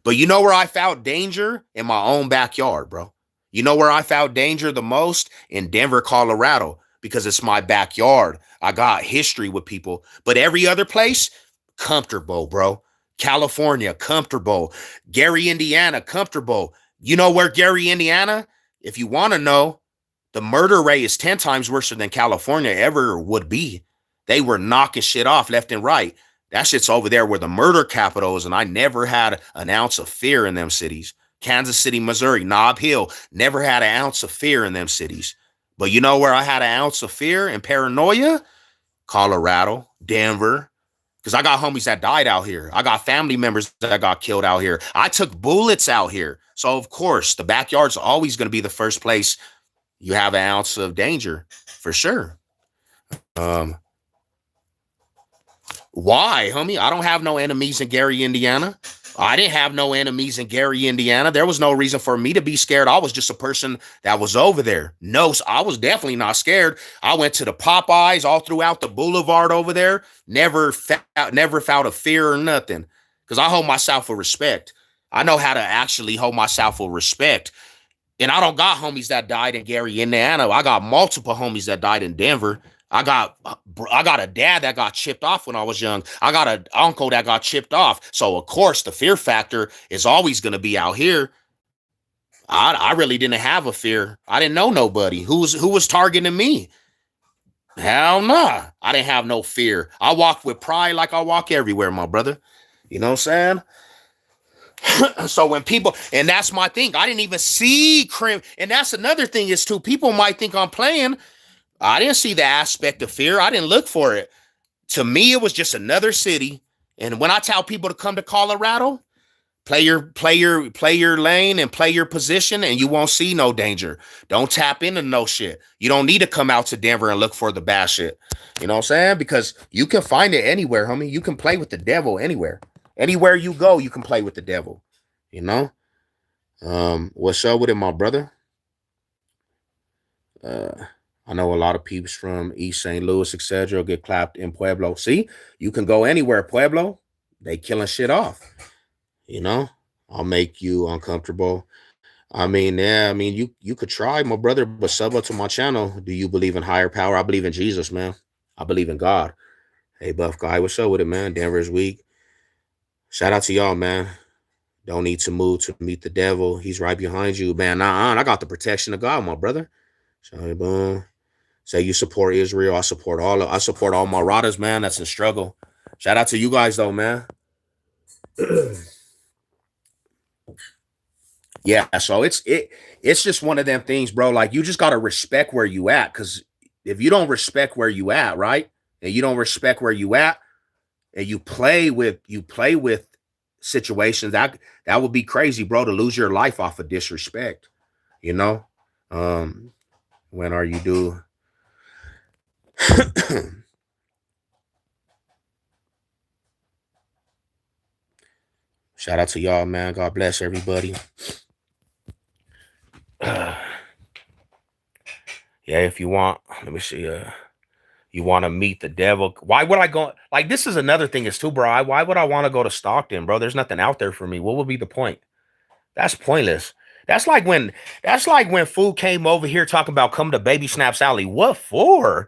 But you know where I felt danger? In my own backyard, bro. You know where I felt danger the most? In Denver, Colorado, because it's my backyard. I got history with people. But every other place, comfortable, bro. California, comfortable. Gary, Indiana, comfortable. You know where Gary, Indiana? If you want to know, the murder rate is 10 times worse than California ever would be. They were knocking shit off left and right. That shit's over there where the murder capital is, and I never had an ounce of fear in them cities. Kansas City, Missouri, Nob Hill, never had an ounce of fear in them cities. But you know where I had an ounce of fear and paranoia? Colorado, Denver, because I got homies that died out here. I got family members that got killed out here. I took bullets out here. So, of course, the backyard's always going to be the first place you have an ounce of danger, for sure. Um, Why, homie? I don't have no enemies in Gary, Indiana. I didn't have no enemies in Gary, Indiana. There was no reason for me to be scared. I was just a person that was over there. No, I was definitely not scared. I went to the Popeyes all throughout the boulevard over there. Never felt a fear or nothing. Because I hold myself with respect. I know how to actually hold myself with respect. And I don't got homies that died in Gary, Indiana. I got multiple homies that died in Denver. I got a dad that got chipped off when I was young. I got an uncle that got chipped off. So of course the fear factor is always going to be out here. I really didn't have a fear. I didn't know nobody who was targeting me. Hell nah. I didn't have no fear. I walked with pride like I walk everywhere, my brother. You know what I'm saying? So when people, and that's my thing, I didn't even see crime. And that's another thing is too, people might think I'm playing. I didn't see the aspect of fear. I didn't look for it. To me, it was just another city. And when I tell people to come to Colorado, play your lane and play your position, and you won't see no danger. Don't tap into no shit. You don't need to come out to Denver and look for the bad shit. You know what I'm saying? Because you can find it anywhere, homie. You can play with the devil anywhere. Anywhere you go, you can play with the devil. You know? What's up with it, my brother? I know a lot of peeps from East St. Louis, etc., get clapped in Pueblo. See, you can go anywhere, Pueblo. They killing shit off. You know, I'll make you uncomfortable. I mean, yeah, I mean, you could try, my brother, but sub up to my channel. Do you believe in higher power? I believe in Jesus, man. I believe in God. Hey, buff guy, what's up with it, man? Denver's weak. Shout out to y'all, man. Don't need to move to meet the devil. He's right behind you, man. Nah, I got the protection of God, my brother. Sorry, boom. Say you support Israel. I support all my riders, man. That's a struggle. Shout out to you guys though, man. Yeah, so it's just one of them things, bro. Like you just gotta respect where you at. Cause if you don't respect where you at, right? And you don't respect where you at, and you play with situations that would be crazy, bro, to lose your life off of disrespect, you know? When are you due? Shout out to y'all, man. God bless everybody. Yeah, if you want, let me see. You want to meet the devil? Why would I go? Like, this is another thing is too, bro. Why would I want to go to Stockton, bro? There's nothing out there for me. What would be the point? That's pointless. That's like when food came over here talking about come to Baby Snaps Alley. What for?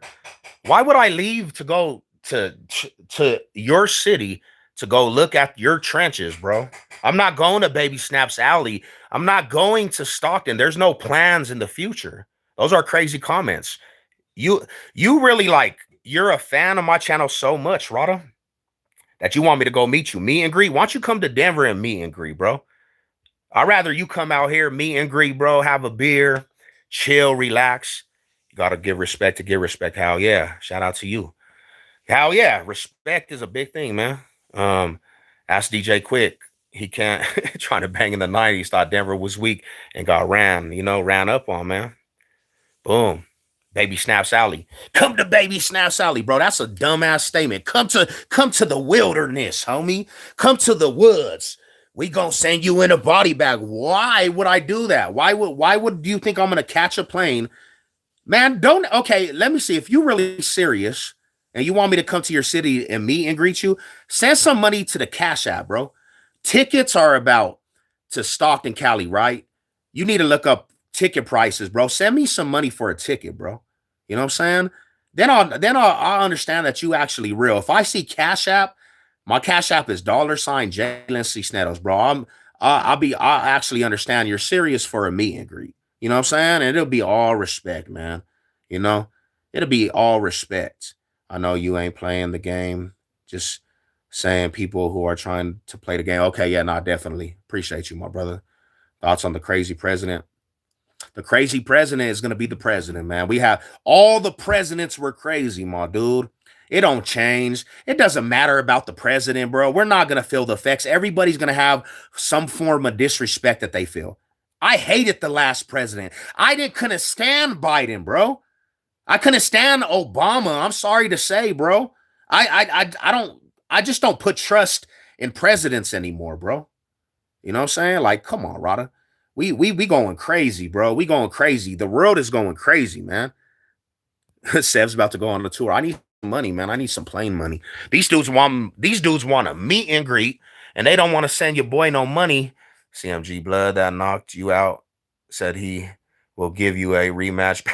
Why would I leave to go to your city to go look at your trenches, bro? I'm not going to Baby Snaps Alley. I'm not going to Stockton. There's no plans in the future. Those are crazy comments. You you really like you're a fan of my channel so much, Rada, that you want me to go meet you, meet and greet. Why don't you come to Denver and meet and greet, bro? I'd rather you come out here, meet and greet, bro, have a beer, chill, relax. You gotta give respect to give respect. Hell yeah. Shout out to you. Hell yeah. Respect is a big thing, man. Ask DJ Quick. He can't trying to bang in the 90s, thought Denver was weak and got ran up on, man. Boom. Baby Snaps Alley. Come to Baby Snaps Alley, bro. That's a dumbass statement. Come to the wilderness, homie. Come to the woods. We gonna send you in a body bag. Why would I do that? Why would you think I'm gonna catch a plane? Man, okay, let me see. If you're really serious and you want me to come to your city and meet and greet you, send some money to the Cash App, bro. Tickets are about to Stockton, Cali, right? You need to look up ticket prices, bro. Send me some money for a ticket, bro. You know what I'm saying? I'll understand that you actually real. If I see Cash App, my Cash App is $Jalen C. Sneddles, bro. I'll actually understand you're serious for a meet and greet. You know what I'm saying? And it'll be all respect, man. You know, it'll be all respect. I know you ain't playing the game. Just saying people who are trying to play the game. Okay, yeah, no, definitely. Appreciate you, my brother. Thoughts on the crazy president? The crazy president is going to be the president, man. We have all the presidents were crazy, my dude. It don't change. It doesn't matter about the president, bro. We're not going to feel the effects. Everybody's going to have some form of disrespect that they feel. I hated the last president. Couldn't stand Biden, bro. I couldn't stand Obama. I'm sorry to say, bro. I don't. I just don't put trust in presidents anymore, bro. You know what I'm saying? Like, come on, Rada. We going crazy, bro. We going crazy. The world is going crazy, man. Seb's about to go on the tour. I need money, man. I need some plane money. These dudes want a meet and greet, and they don't want to send your boy no money. CMG Blood that knocked you out said he will give you a rematch.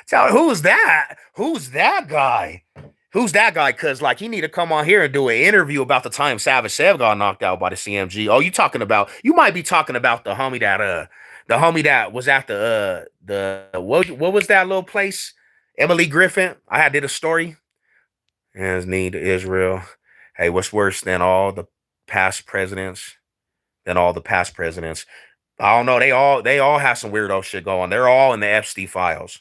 Tell who's that? Who's that guy? Who's that guy? Cause like he need to come on here and do an interview about the time Savage Sev got knocked out by the CMG. Oh, you might be talking about the homie that was at what was that little place? Emily Griffin. I did a story. As need Israel. Hey, what's worse than all the past presidents? Than all the past presidents. I don't know. They all have some weirdo shit going. They're all in the Epstein files.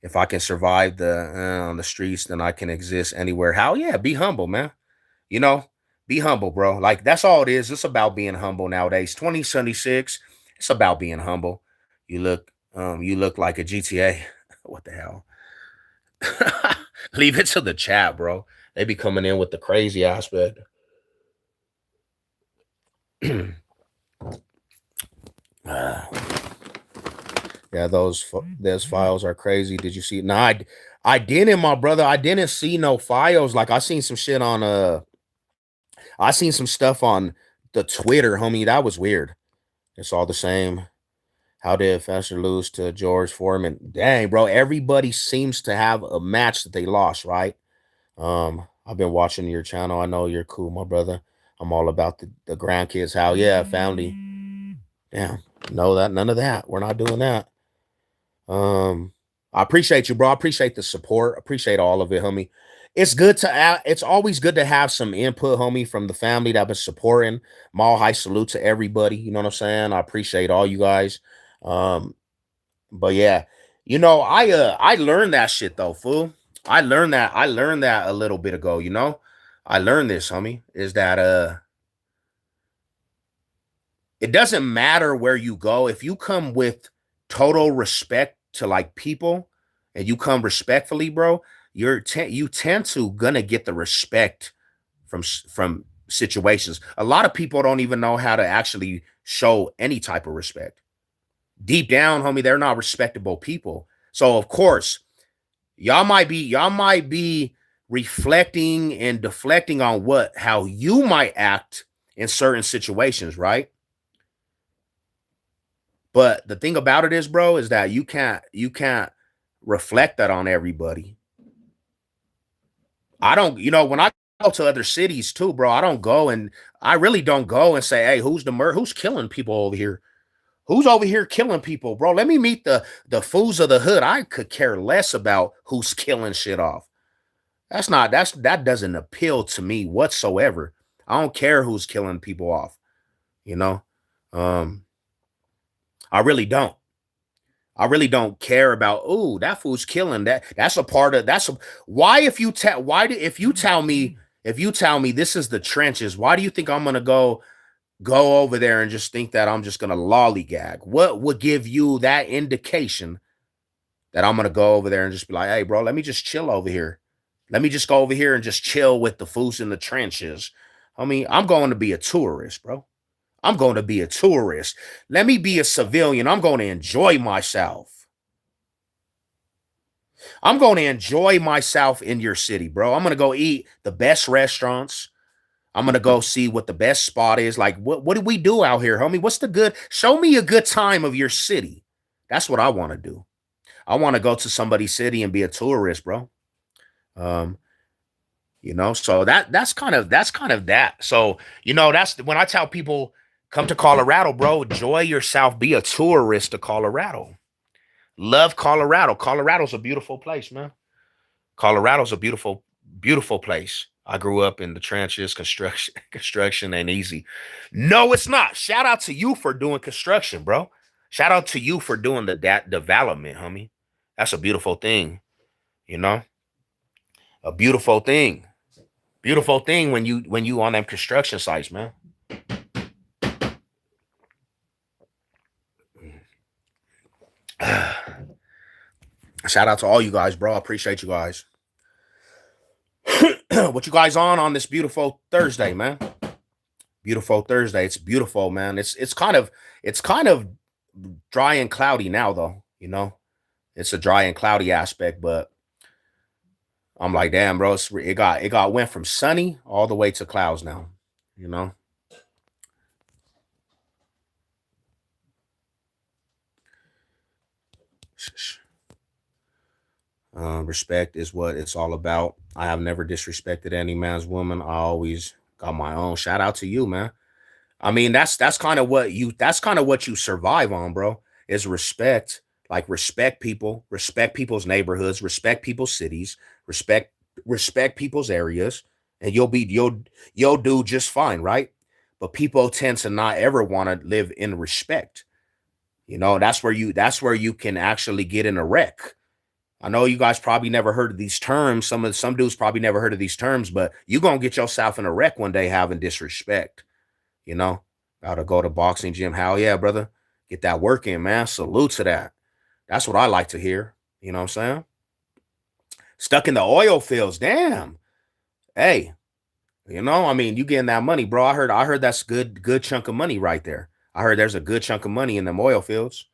If I can survive on the streets, then I can exist anywhere. How? Yeah, be humble, man. You know, be humble, bro. Like that's all it is. It's about being humble nowadays. 2076. It's about being humble. You look like a GTA. What the hell? Leave it to the chat, bro. They be coming in with the crazy aspect. Yeah, those files are crazy. Did you see? No, I didn't, my brother. I didn't see no files. Like I seen some shit on I seen some stuff on the Twitter, homie. That was weird. It's all the same. How did Fester lose to George Foreman? Dang, bro. Everybody seems to have a match that they lost, right? I've been watching your channel. I know you're cool, my brother. I'm all about the grandkids. How? Yeah, family. Damn. No, that none of that. We're not doing that. I appreciate you, bro. I appreciate the support. Appreciate all of it, homie. It's always good to have some input, homie, from the family that been supporting. Mall high salute to everybody. You know what I'm saying? I appreciate all you guys. Um, but yeah, I learned that shit though, fool. I learned that a little bit ago, you know. I learned this, homie, is that it doesn't matter where you go if you come with total respect to like people and you come respectfully, bro. You tend to gonna get the respect from situations. A lot of people don't even know how to actually show any type of respect. Deep down, homie, they're not respectable people. So of course, y'all might be reflecting and deflecting on how you might act in certain situations, right? But the thing about it is, bro, is that you can't reflect that on everybody. I don't, when I go to other cities too, bro, I really don't go and say, hey, who's killing people over here? Who's over here killing people, bro? Let me meet the fools of the hood. I could care less about who's killing shit off. That doesn't appeal to me whatsoever. I don't care who's killing people off, you know? Um, I really don't. I really don't care about, oh, that fool's killing that. Why if you tell me this is the trenches, why do you think I'm gonna go over there and just think that I'm just gonna lollygag? What would give you that indication that I'm gonna go over there and just be like, hey, bro, let me just chill over here. Let me just go over here and just chill with the fools in the trenches. I mean, I'm going to be a tourist, bro. I'm going to be a tourist. Let me be a civilian. I'm going to enjoy myself. I'm going to enjoy myself in your city, bro. I'm going to go eat the best restaurants. I'm going to go see what the best spot is. Like, what do we do out here, homie? Show me a good time of your city. That's what I want to do. I want to go to somebody's city and be a tourist, bro. Um, so that's kind of that. So, that's when I tell people come to Colorado, bro, enjoy yourself, be a tourist to Colorado. Love Colorado. Colorado's a beautiful place, man. Colorado's a beautiful, beautiful place. I grew up in the trenches. Construction ain't easy. No, it's not. Shout out to you for doing construction, bro. Shout out to you for doing that development, homie. That's a beautiful thing, you know? A beautiful thing. Beautiful thing when you on them construction sites, man. Shout out to all you guys, bro. I appreciate you guys. What you guys on this beautiful Thursday, man? Beautiful Thursday. It's beautiful, man. It's kind of dry and cloudy now, though. It's a dry and cloudy aspect, but I'm like, damn, bro. It got went from sunny all the way to clouds now. You know. Respect is what it's all about. I have never disrespected any man's woman. I always got my own. Shout out to you, man. I mean, that's kind of what you survive on, bro. Is respect. Like respect people's neighborhoods, respect people's cities, respect respect people's areas, and you'll do just fine, right? But people tend to not ever want to live in respect. That's where you can actually get in a wreck. I know you guys probably never heard of these terms. Some dudes probably never heard of these terms, but you gonna get yourself in a wreck one day having disrespect. You know, gotta go to boxing gym. Hell yeah, brother. Get that work in, man. Salute to that. That's what I like to hear. You know what I'm saying? Stuck in the oil fields. Damn. Hey, I mean, you getting that money, bro. I heard that's good chunk of money right there. I heard there's a good chunk of money in them oil fields.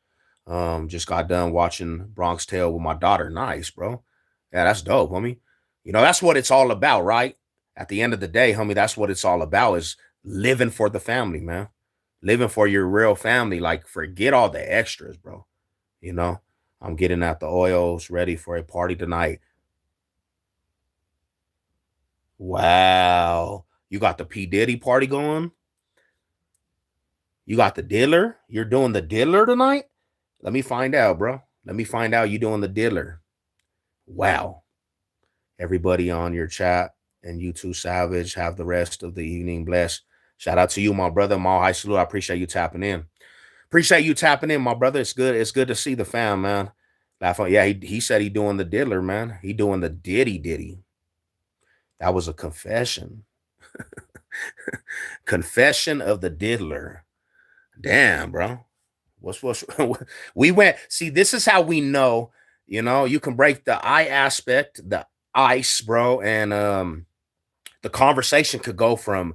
Just got done watching Bronx Tale with my daughter. Nice, bro. Yeah, that's dope, homie. That's what it's all about, right? At the end of the day, homie, that's what it's all about is living for the family, man. Living for your real family. Like, forget all the extras, bro. You know, I'm getting out the oils, ready for a party tonight. Wow. You got the P. Diddy party going? You got the diddler? You're doing the diddler tonight? Let me find out, bro. Let me find out you doing the diddler. Wow. Everybody on your chat and you too, Savage. Have the rest of the evening blessed. Shout out to you, my brother. Mal High Salute. I appreciate you tapping in. Appreciate you tapping in, my brother. It's good. It's good to see the fam, man. Laugh on. Yeah, he said he doing the diddler, man. He doing the diddy. That was a confession. Confession of the diddler. Damn, bro. What's we went. See, this is how we know. You can break the I aspect, the ice, bro, and the conversation could go from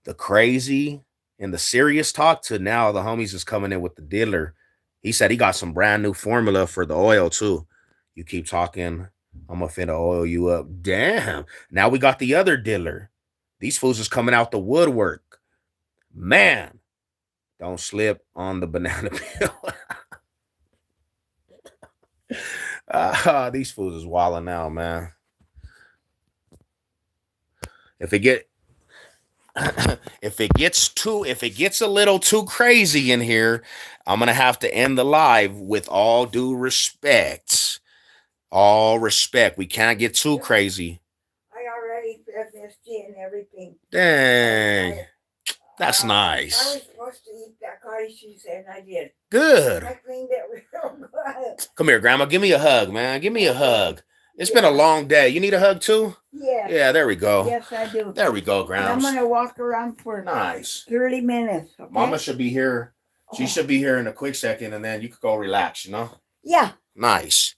the crazy and the serious talk to now the homies is coming in with the diddler. He said he got some brand new formula for the oil too. You keep talking, I'm gonna finna oil you up. Damn. Now we got the other diddler. These fools is coming out the woodwork. Man, don't slip on the banana peel. These fools is wilding out, man. If it get if it gets a little too crazy in here, I'm gonna have to end the live with all due respect. All respect. We can't get too crazy. I already finished and everything. Dang. That's I nice. was supposed to eat that cottage cheese and I did. Good. I cleaned it real good. Come here, Grandma. Give me a hug, man. Give me a hug. It's been a long day. You need a hug too? Yes. Yeah, there we go. Yes, I do. There we go, And Grandma. I'm going to walk around for Nice. 30 minutes. Okay? Mama should be here. She Oh. should be here in a quick second, and then you could go relax, Yeah. Nice.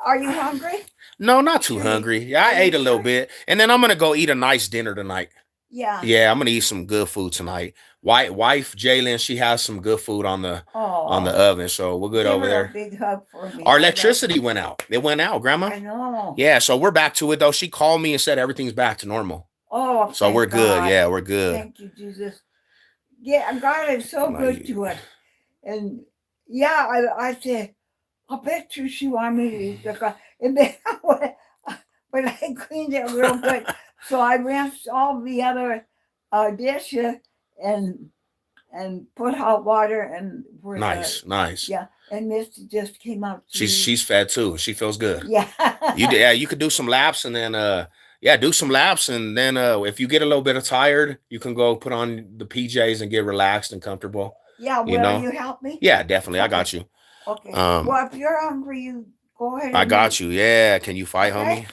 Are you hungry? No, not too hungry. Yeah, I Are you ate a little sure? bit. And then I'm going to go eat a nice dinner tonight. Yeah. Yeah, I'm going to eat some good food tonight. Wife Jalen, she has some good food on the oven, so we're good Give over her there. a big hug for me. Our electricity went out. It went out, Grandma. I know. Yeah, so we're back to it though. She called me and said everything's back to normal. Oh, So thank we're good. God. Yeah, we're good. Thank you, Jesus. Yeah, God is so good to us. And yeah, I said, I bet you she wanted me to eat the car. And then but I cleaned it real good. So I rinsed all the other dishes and put hot water and Nice. yeah. And Misty just came out. She's fed too. She feels good. Yeah. You could do some laps and then do some laps and then if you get a little bit of tired, you can go put on the PJs and get relaxed and comfortable. Yeah, will you help me? Yeah, definitely. I got you. Okay. Well, if you're hungry, you go ahead. I got you. Yeah. Can you fight, homie?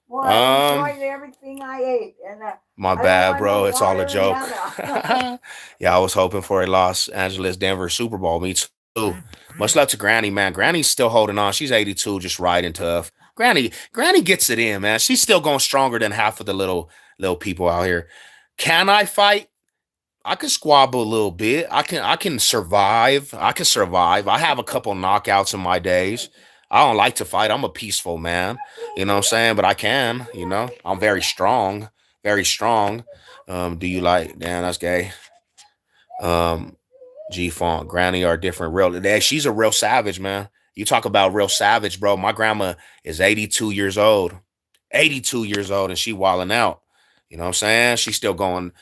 Well, I enjoyed everything I ate. And my bad, bro. It's all a joke. Yeah, I was hoping for a Los Angeles Denver Super Bowl. Me too. Much love to Granny, man. Granny's still holding on. She's 82, just riding tough. Granny gets it in, man. She's still going stronger than half of the little people out here. Can I fight? I can squabble a little bit. I can survive. I can survive. I have a couple knockouts in my days. I don't like to fight. I'm a peaceful man. You know what I'm saying? But I can, I'm very strong. Very strong. Do you like damn that's gay? Um G Funk, Granny are different. She's a real savage, man. You talk about real savage, bro. My grandma is 82 years old. 82 years old, and she wilding out. You know what I'm saying? She's still going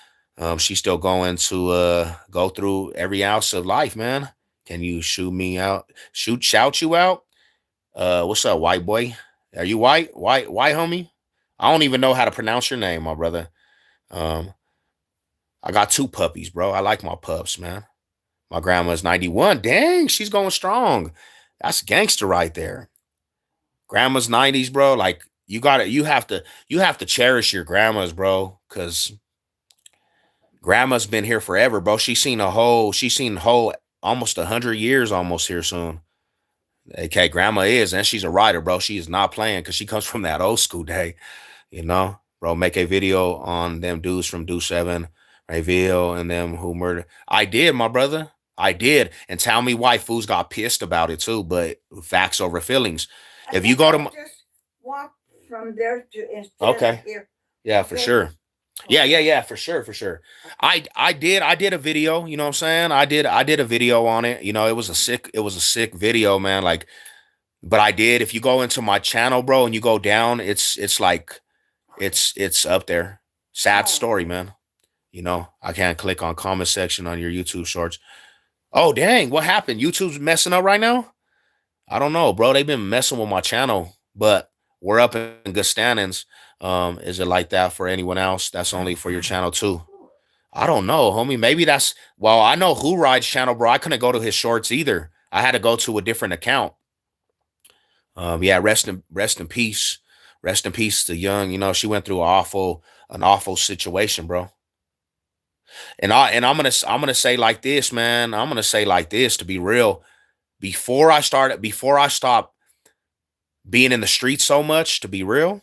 to go through every ounce of life, man. Can you shoot me out? Shout you out? What's up, white boy? Are you white? White homie? I don't even know how to pronounce your name, my brother. Um, I got two puppies, bro. I like my pups, man. My grandma's 91. Dang, she's going strong. That's gangster right there. Grandma's 90s, bro. Like you have to cherish your grandmas, bro, cuz grandma's been here forever, bro. She's seen whole almost 100 years almost here soon. Okay, grandma is, and she's a writer, bro. She is not playing cuz she comes from that old school day, bro. Make a video on them dudes from Do 7, Reveal, and them who murdered. I did, my brother. I did. And tell me why fools got pissed about it too, but facts over feelings. I If you think go to I'll just walk from there to instead of okay. here. Yeah, for Okay. sure. Yeah, for sure, for sure. I did a video, you know what I'm saying? I did a video on it. It was a sick video, man. Like, but I did. If you go into my channel, bro, and you go down, it's like it's up there. Sad Oh, story, man. I can't click on comment section on your YouTube shorts. Oh dang, what happened? YouTube's messing up right now? I don't know, bro. They've been messing with my channel, but we're up in good standings. Is it like that for anyone else? That's only for your channel too. I don't know, homie. Maybe that's well, I know Who Ride's channel, bro. I couldn't go to his shorts either. I had to go to a different account. Yeah, rest in peace. Rest in peace to Young. She went through an awful situation, bro. And I'm gonna say like this, man. I'm gonna say like this to be real. Before I stopped being in the streets so much, to be real,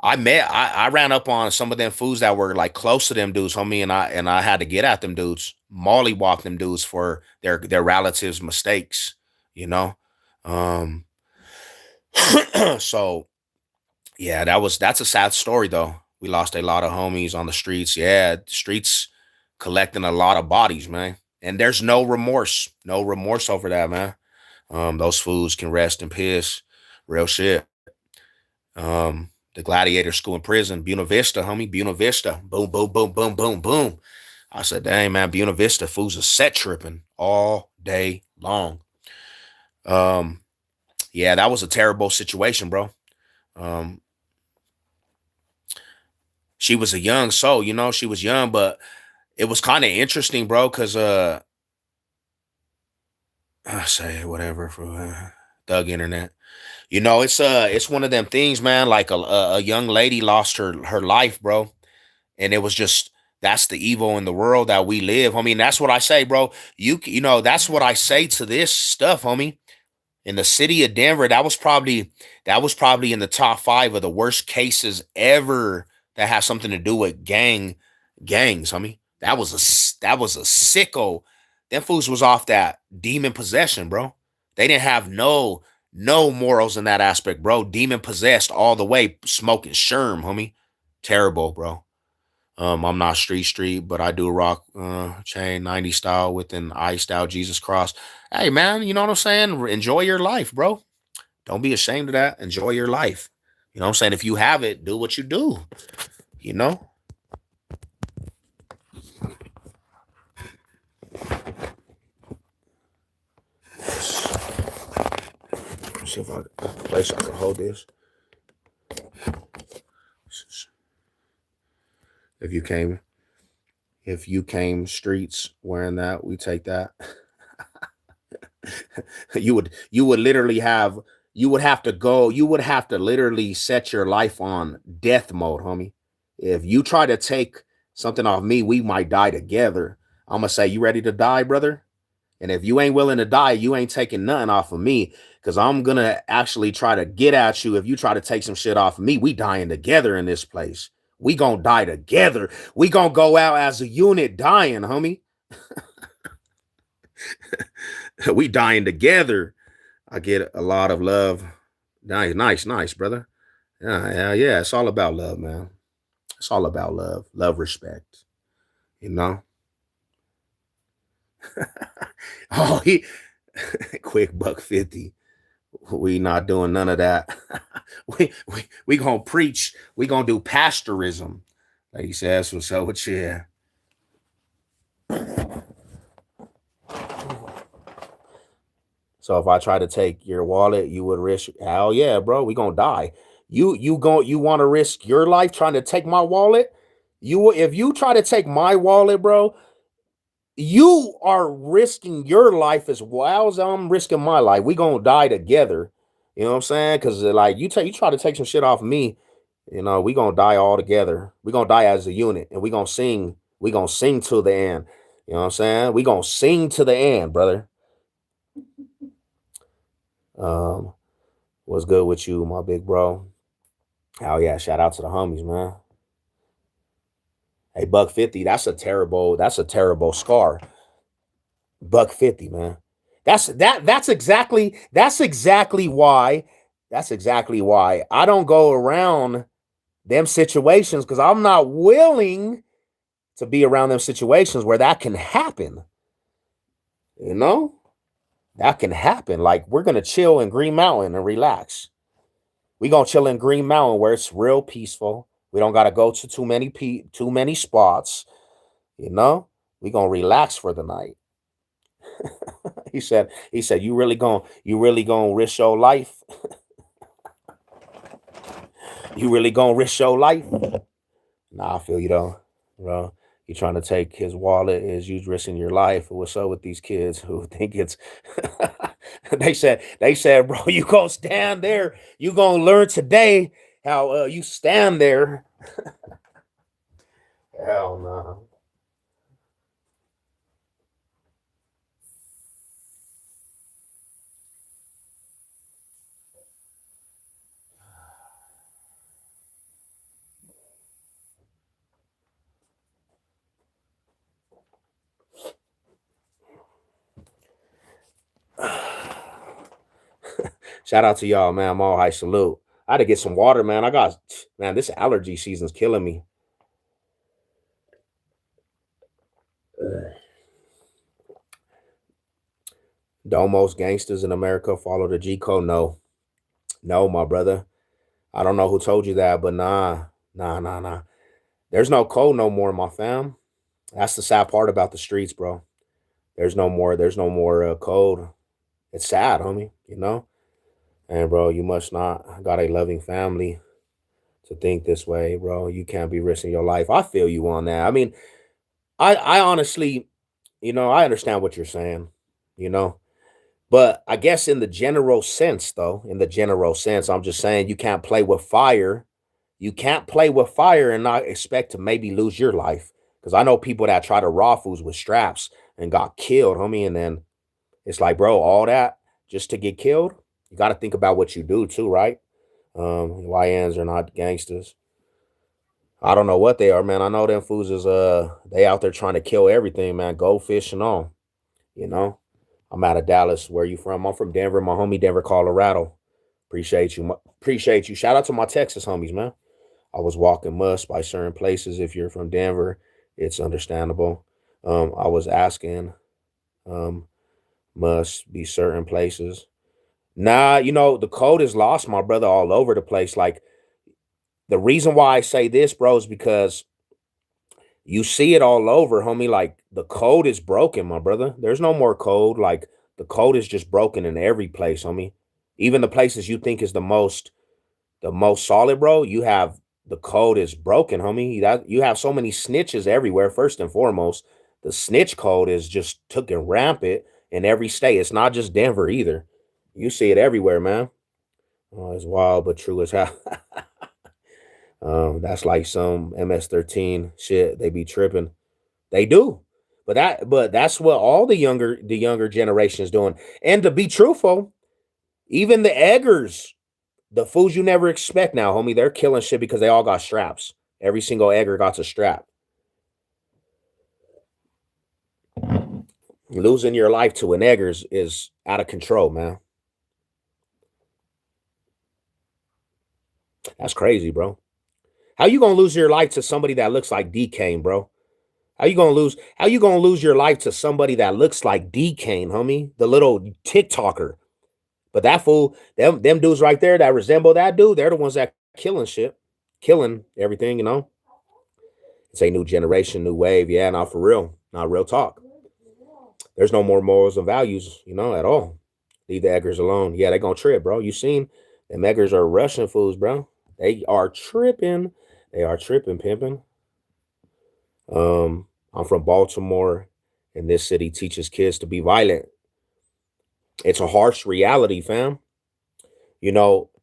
I ran up on some of them fools that were like close to them dudes, homie, and I had to get at them dudes, mollywop them dudes for their relatives' mistakes, you know. Um, so yeah, that's a sad story though. We lost a lot of homies on the streets. Yeah, the streets collecting a lot of bodies, man. And there's no remorse over that, man. Those fools can rest in peace. Real shit. The Gladiator School in prison, Buena Vista, homie, Buena Vista. Boom, boom, boom, boom, boom, boom. I said, dang, man, Buena Vista fools are set tripping all day long. Um, yeah, that was a terrible situation, bro. Um, she was a young soul, she was young, but it was kind of interesting, bro, because I say whatever for thug internet. It's one of them things, man. Like a young lady lost her life, bro, and it was just that's the evil in the world that we live. I mean, that's what I say, bro. That's what I say to this stuff, homie. In the city of Denver, that was probably in the top 5 of the worst cases ever that has something to do with gangs, homie. That was a sicko. Them fools was off that demon possession, bro. They didn't have no morals in that aspect, bro. Demon possessed all the way, smoking sherm, homie. Terrible, bro. I'm not street, but I do rock chain 90 style with an I style Jesus cross. Hey man, you know what I'm saying? Enjoy your life, bro. Don't be ashamed of that. Enjoy your life. You know what I'm saying? If you have it, do what you do. You know? Let's see if I a place I can hold this. If you came if you came streets wearing that, we take that. You would have to literally set your life on death mode, homie. If you try to take something off me, we might die together. I'm gonna say, you ready to die, brother? And if you ain't willing to die, you ain't taking nothing off of me. Cause I'm gonna actually try to get at you if you try to take some shit off of me. We dying together in this place. We gonna die together. We gonna go out as a unit dying, homie. We dying together. I get a lot of love. Nice, brother. Yeah. It's all about love, man. It's all about love, respect. You know. Oh, he quick $1.50. We not doing none of that. we gonna preach. We gonna do pastorism. Like he says, what's up with you? So if I try to take your wallet, you would risk. Hell yeah, bro. We gonna die. You want to risk your life trying to take my wallet? If you try to take my wallet, bro, you are risking your life as well as I'm risking my life. We gonna die together. You know what I'm saying? Because like you try to take some shit off of me, we gonna die all together. We gonna die as a unit, and we gonna sing. We gonna sing to the end. You know what I'm saying? We gonna sing to the end, brother. What's good with you, my big bro? Oh yeah, shout out to the homies, man. Hey, $1.50. That's a terrible scar. $1.50, man. That's exactly why. That's exactly why I don't go around them situations, because I'm not willing to be around them situations where that can happen. You know? That can happen. Like, we're gonna chill in Green Mountain and relax. We gonna chill in Green Mountain where it's real peaceful. We don't gotta go to too many spots. We gonna relax for the night. he said, you really gonna risk your life? You really gonna risk your life? Nah, I feel you though, bro. You trying to take his wallet, is you risking your life? What's up with these kids who think it's they said, bro, you gonna stand there. You gonna learn today how you stand there. Hell no. Shout out to y'all, man. I'm all high salute. I had to get some water, man. Man, this allergy season's killing me. Don't most gangsters in America follow the G code? No. No, my brother. I don't know who told you that, but nah. There's no code no more, my fam. That's the sad part about the streets, bro. There's no more code. It's sad, homie, And bro, you must not got a loving family to think this way, bro. You can't be risking your life. I feel you on that. I mean, I honestly, I understand what you're saying, you know. But I guess in the general sense, though, I'm just saying you can't play with fire. You can't play with fire and not expect to maybe lose your life. Because I know people that try to raw foods with straps and got killed, homie. And then it's like, bro, all that just to get killed. You got to think about what you do too, right? YNs are not gangsters. I don't know what they are, man. I know them fools is they out there trying to kill everything, man. Goldfish and all. I'm out of Dallas. Where you from? I'm from Denver. My homie Denver, Colorado. Appreciate you. Appreciate you. Shout out to my Texas homies, man. I was walking must by certain places. If you're from Denver, it's understandable. I was asking, must be certain places. Nah, the code is lost, my brother, all over the place. Like, the reason why I say this, bro, is because you see it all over, homie. Like, the code is broken, my brother. There's no more code. Like, the code is just broken in every place, homie. Even the places you think is the most solid, bro, you have the code is broken, homie. That you have so many snitches everywhere. First and foremost, the snitch code is just taken rampant in every state. It's not just Denver either. You see it everywhere, man. Oh, it's wild but true as hell. That's like some MS-13 shit. They be tripping. They do. But that's what all the younger generation is doing. And to be truthful, even the eggers, the fools you never expect now, homie, they're killing shit because they all got straps. Every single egger got a strap. Losing your life to an eggers is out of control, man. That's crazy, bro. How you gonna lose your life to somebody that looks like D Kane, bro? How you gonna lose your life to somebody that looks like D Kane, homie? The little TikToker. But that fool, them dudes right there that resemble that dude, they're the ones that killing shit. Killing everything, you know. It's a new generation, new wave. Yeah, not for real. Not real talk. There's no more morals and values, at all. Leave the eggers alone. Yeah, they gonna trip, bro. You seen them eggers are Russian fools, bro. They are tripping. They are tripping, pimping. I'm from Baltimore, and this city teaches kids to be violent. It's a harsh reality, fam.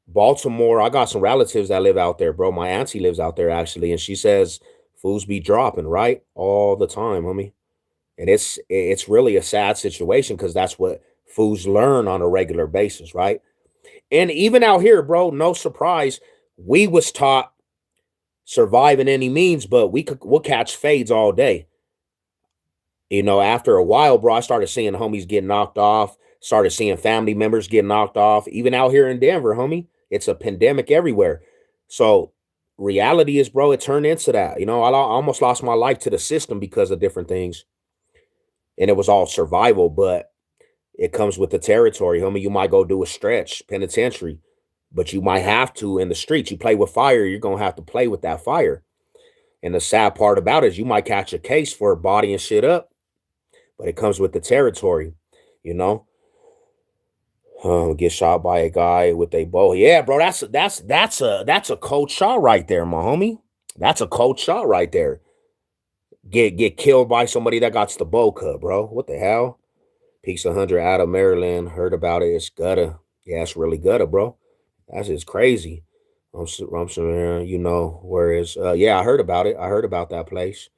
Baltimore, I got some relatives that live out there, bro. My auntie lives out there actually, and she says fools be dropping, right? All the time, homie. And it's really a sad situation because that's what fools learn on a regular basis, right? And even out here, bro, no surprise, we was taught survive in any means, but we'll catch fades all day. After a while, bro, I started seeing homies get knocked off, started seeing family members get knocked off, even out here in Denver, homie. It's a pandemic everywhere. So reality is, bro, it turned into that. I almost lost my life to the system because of different things. And it was all survival, but it comes with the territory, homie. You might go do a stretch penitentiary, but you might have to in the streets. You play with fire, you're gonna have to play with that fire. And the sad part about it is you might catch a case for bodying shit up, but it comes with the territory, you know. Get shot by a guy with a bow. Yeah, bro, that's a cold shot right there, my homie. That's a cold shot right there. Get killed by somebody that got the bow cut, bro. What the hell? Peaks 100 out of Maryland. Heard about it. It's gutta. Yeah, it's really gutta, bro. That's just crazy. I'm saying, where is, yeah, I heard about it. I heard about that place.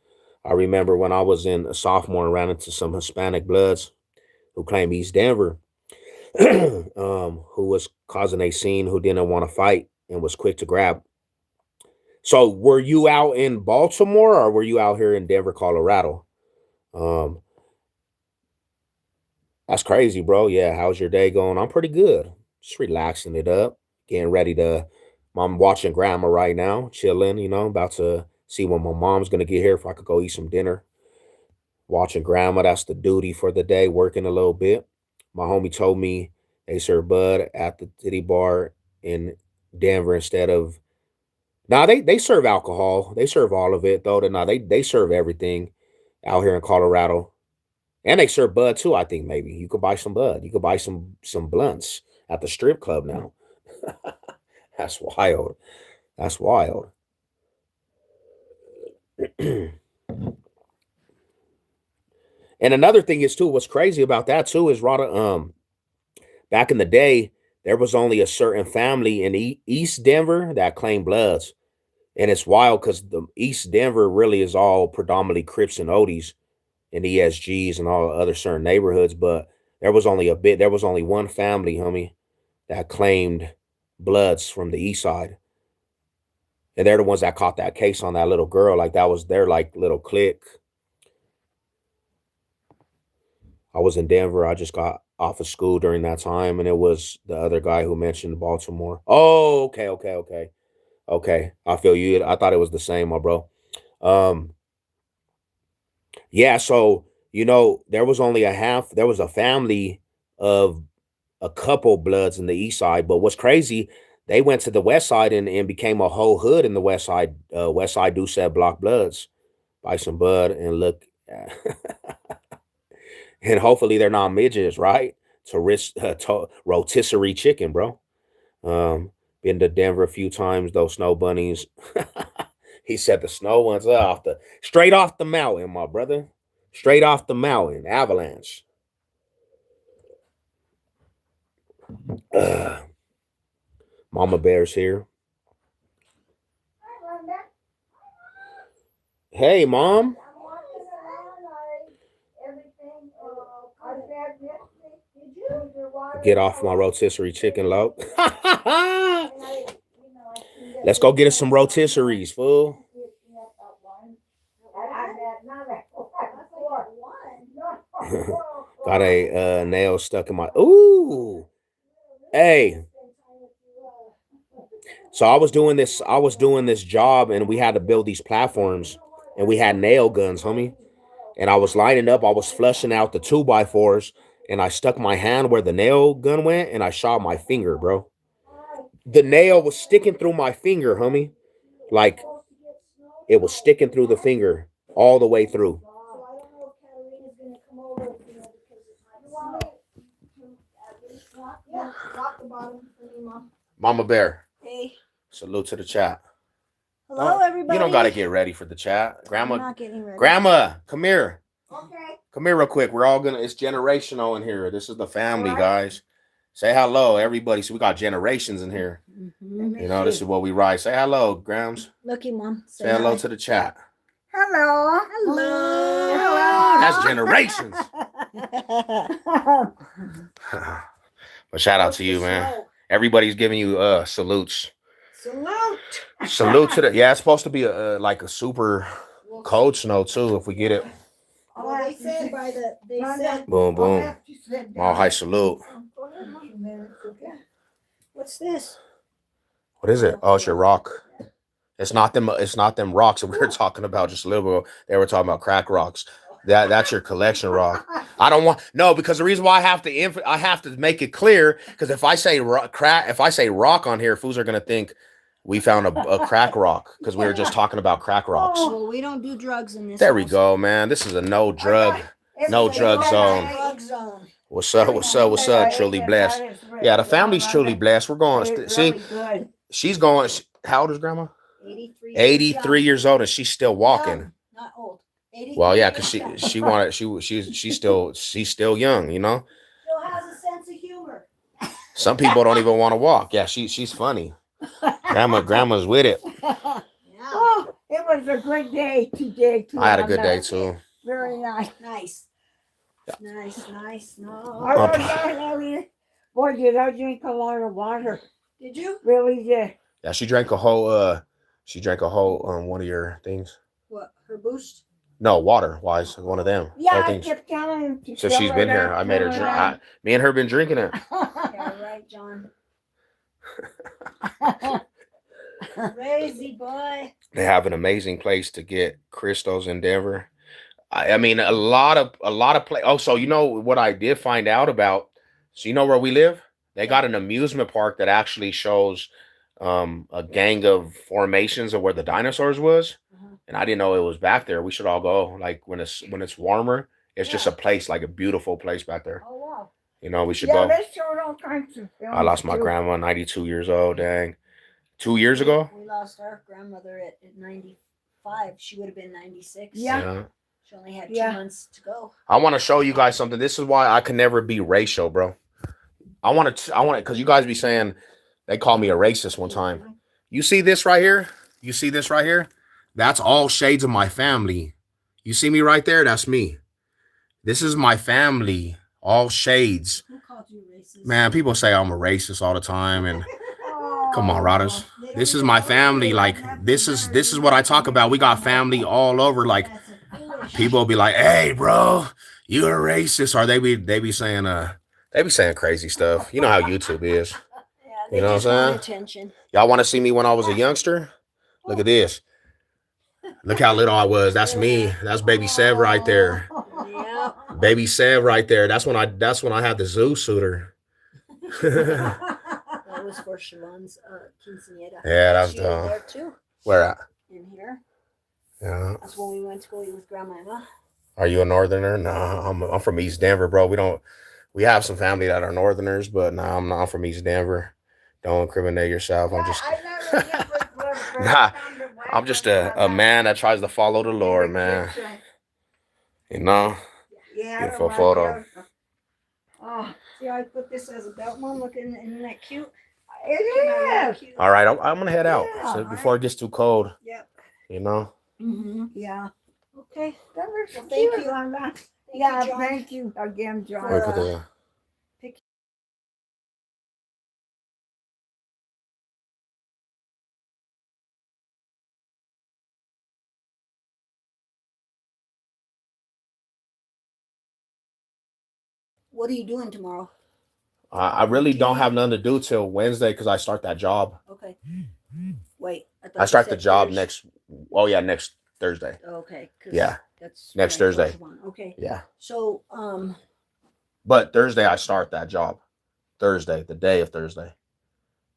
I remember when I was in a sophomore and ran into some Hispanic bloods who claimed East Denver, who was causing a scene, who didn't want to fight and was quick to grab. So were you out in Baltimore or were you out here in Denver, Colorado? Um, That's crazy, bro. Yeah, how's your day going? I'm pretty good. Just relaxing it up, getting ready to. I'm watching grandma right now, chilling. About to see when my mom's gonna get here if I could go eat some dinner. Watching grandma, that's the duty for the day. Working a little bit. My homie told me they serve bud at the titty bar in Denver instead of. Now they serve alcohol. They serve all of it though. Now they serve everything out here in Colorado. And they serve bud too, I think maybe. You could buy some bud. You could buy some blunts at the strip club now. That's wild. That's wild. And another thing is too, what's crazy about that too is Rada, back in the day, there was only a certain family in East Denver that claimed bloods. And it's wild because the East Denver really is all predominantly Crips and Odies and ESGs and all other certain neighborhoods, but there was only one family, homie, that claimed bloods from the east side. And they're the ones that caught that case on that little girl. Like that was their like little clique. I was in Denver. I just got off of school during that time, and it was the other guy who mentioned Baltimore. Oh, okay, okay, okay. Okay. I feel you. I thought it was the same, my bro. Um, yeah, so there was a family of a couple bloods in the east side, but what's crazy, they went to the west side and became a whole hood in the west side. West side do said block bloods, buy some bud and look, and hopefully they're not midgets, right? Rotisserie chicken, bro. Um, Been to Denver a few times. Those snow bunnies. He said the snow ones are straight off the mountain, my brother. Straight off the mountain, avalanche. Ugh. Mama Bear's here. Hey, mom. Get off my rotisserie chicken, low. Let's go get us some rotisseries, fool. Got a nail stuck in my. Ooh, hey. So I was doing this job, and we had to build these platforms, and we had nail guns, homie. And I was lining up, I was flushing out the 2x4s, and I stuck my hand where the nail gun went, and I shot my finger, bro. The nail was sticking through my finger, homie. Like, it was sticking through the finger all the way through. Mama Bear. Hey. Salute to the chat. Hello, everybody. You don't got to get ready for the chat. Grandma, I'm not getting ready. Grandma, come here. Okay. Come here real quick. We're all gonna, it's generational in here. This is the family, guys. Say hello, everybody. So we got generations in here. Mm-hmm. You know, this is what we write. Say hello, Grams. Looky, Mom. Say hello to the chat. Hello. Hello. That's generations. But shout out to you, man. Everybody's giving you salutes. Salute to the, yeah, it's supposed to be a like a super coach note too if we get it. Oh, they said they said Boom, boom. All high salute. What's this? What is it? Oh, it's your rock. It's not them rocks that we were talking about just a little bit ago. They were talking about crack rocks. That's your collection rock. I don't want because the reason why I have to make it clear, because if I say rock on here, fools are gonna think we found a crack rock because we were just talking about crack rocks. Well, we don't do drugs in this. There we go, man. This is a no drug zone. What's up? Truly blessed. Yeah, the family's truly blessed. We're going. See, she's going. How old is Grandma? 83. 83 years old, and she's still walking. Not old. 83. Well, yeah, because she's still young, you know. Still has a sense of humor. Some people don't even want to walk. Yeah, she's funny. Grandma's with it. Oh, it was a good day today. I had a good day too. Very nice. Nice. No. Boy, did I drink a lot of water. Did you? Really did. Yeah, she drank a whole one of your things. What? Her boost? No, water wise, one of them. Yeah, I kept telling him to. So she's been here. I made her drink. Me and her been drinking it. Yeah, right, John. Crazy boy. They have an amazing place to get crystals in Denver. I mean, a lot of play. Oh, so you know what I did find out about? So you know where we live? They got an amusement park that actually shows a gang of formations of where the dinosaurs was. And I didn't know it was back there. We should all go. Like when it's warmer, it's just a place, like a beautiful place back there. Oh wow. You know, we should go. They showed all kinds of films. I lost my grandma, 92 years old. Dang. 2 years ago? We lost our grandmother at 95. She would have been 96. Yeah. She only had 2 months to go. I want to show you guys something. This is why I can never be racial, bro. I want to, because you guys be saying, they called me a racist one time. You see this right here? You see this right here? That's all shades of my family. You see me right there? That's me. This is my family. All shades. Who called you racist? Man, people say I'm a racist all the time, and come on, Rodders. This is my family. Like this is what I talk about. We got family all over. Like people will be like, "Hey, bro, you a racist?" Or they be saying crazy stuff. You know how YouTube is. Yeah, you know what I'm saying? Attention. Y'all want to see me when I was a youngster? Look at this. Look how little I was. That's me. That's baby Sev right there. Yeah. Baby Sev right there. That's when I had the zoo suitor. That was for Siobhan's quinceañera. Yeah, that's there too. Where at? In here. Yeah. That's when we went to go eat with Grandma Emma. Are you a northerner? No, I'm from East Denver, bro. We have some family that are northerners, but no, I'm not from East Denver. Don't incriminate yourself. I'm just nah. I'm just a man that tries to follow the Lord, man. You know? Beautiful photo. Oh, see how I put this as a belt, Mom? Isn't that cute? It is. All right, I'm gonna head out before it gets too cold. Yep. You know? Mm-hmm. Yeah. Okay. That was Thank cute. you. Yeah, thank you again, John. What are you doing tomorrow? I really don't have nothing to do till Wednesday because I start that job. Okay. Wait. I start the job next. Oh yeah, next Thursday. Okay. Yeah. That's next Thursday. Okay. Yeah. So But Thursday I start that job. Thursday, the day of Thursday.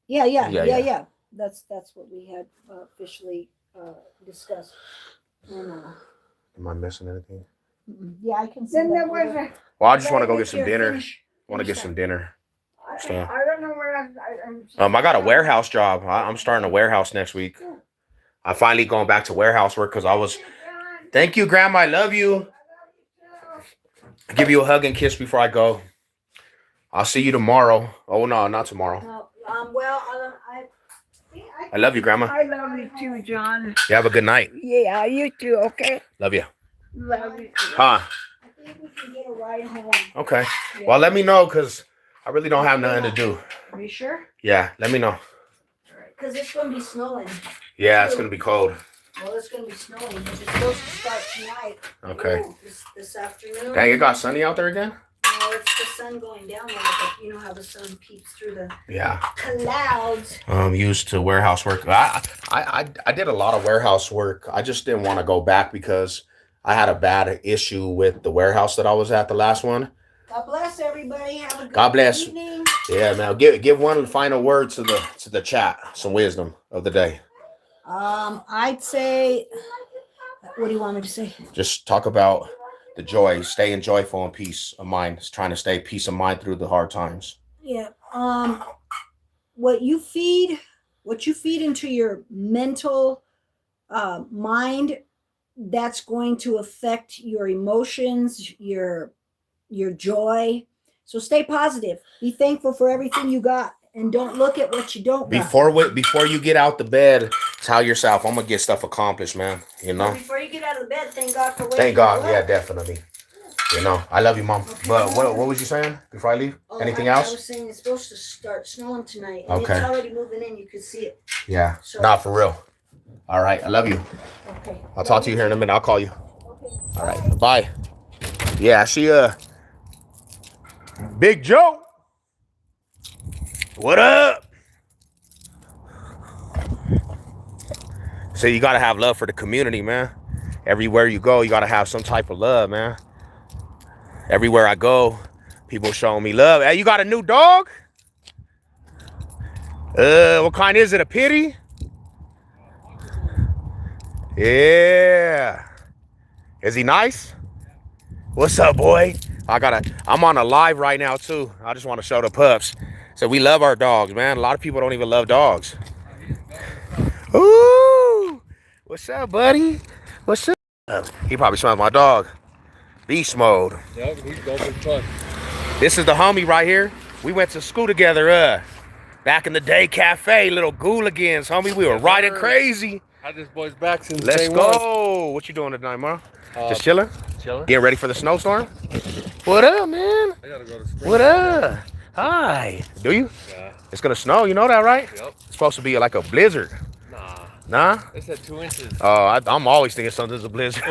Yeah. That's what we had officially discussed. And, am I missing anything? yeah, I can see Then there that. was a. Well, I just want to go get some dinner. Finish Want to get some dinner. I, So. I don't know where I'm. I got a warehouse job. I'm starting a warehouse next week. I finally going back to warehouse work because I was. Thank you, Grandma. I love you. I'll give you a hug and kiss before I go. I'll see you tomorrow. Oh no, not tomorrow. I love you, Grandma. I love you too, John. You have a good night. Yeah, you too. Okay. Love you. Love you. Huh? I think we can get a ride home. Okay. Well, let me know because I really don't have nothing to do. Are you sure? Yeah, let me know. Because it's going to be snowing. Yeah, it's gonna be cold. Well, it's going to be snowing. It's supposed to start tonight. Okay. This afternoon. Dang, it got sunny out there again? No, it's the sun going down there, but you know how the sun peeps through the clouds. I'm used to warehouse work. I did a lot of warehouse work. I just didn't want to go back because I had a bad issue with the warehouse that I was at the last one. God bless everybody. Have a good God bless. evening. Yeah, man. Give one final word to the chat. Some wisdom of the day. I'd say, what do you want me to say? Just talk about the joy, staying joyful and peace of mind. Just trying to stay peace of mind through the hard times. Yeah. What you feed into your mental mind, that's going to affect your emotions, your joy. So stay positive. Be thankful for everything you got, and don't look at what you don't got. Before you get out the bed, tell yourself, I'm gonna get stuff accomplished, man. You know. Before you get out of bed, thank God for waking Thank God, you up. yeah, definitely. You know, I love you, Mom. Okay. But what was you saying before I leave? Anything else? I was saying it's supposed to start snowing tonight. And Okay. It's already moving in. You could see it. Yeah. So, Not for real. All right. I love you. Okay. I'll talk to you here in a minute. I'll call you. Okay. All right. Bye. Yeah, she Big Joe. What up? So you gotta have love for the community, man. Everywhere you go, you gotta have some type of love, man. Everywhere I go, people showing me love. Hey, you got a new dog? What kind is it? A pity? Yeah. Is he nice? What's up, boy? I'm on a live right now too. I just want to show the pups. So we love our dogs, man. A lot of people don't even love dogs. Ooh. What's up, buddy? What's up? He probably smells my dog. Beast mode. Yep, he's going for fun. This is the homie right here. We went to school together, back in the day, cafe, little gooligans, homie. We were riding crazy. Had this boy's back since Let's day go. What you doing tonight, Mom? Just chilling? Chilling. Getting ready for the snowstorm? What up, man? I gotta go to spring. What up? Hi. Do you? Yeah. It's gonna snow, you know that, right? Yep. It's supposed to be like a blizzard. Nah? They said 2 inches. Oh, I'm always thinking something's a blizzard.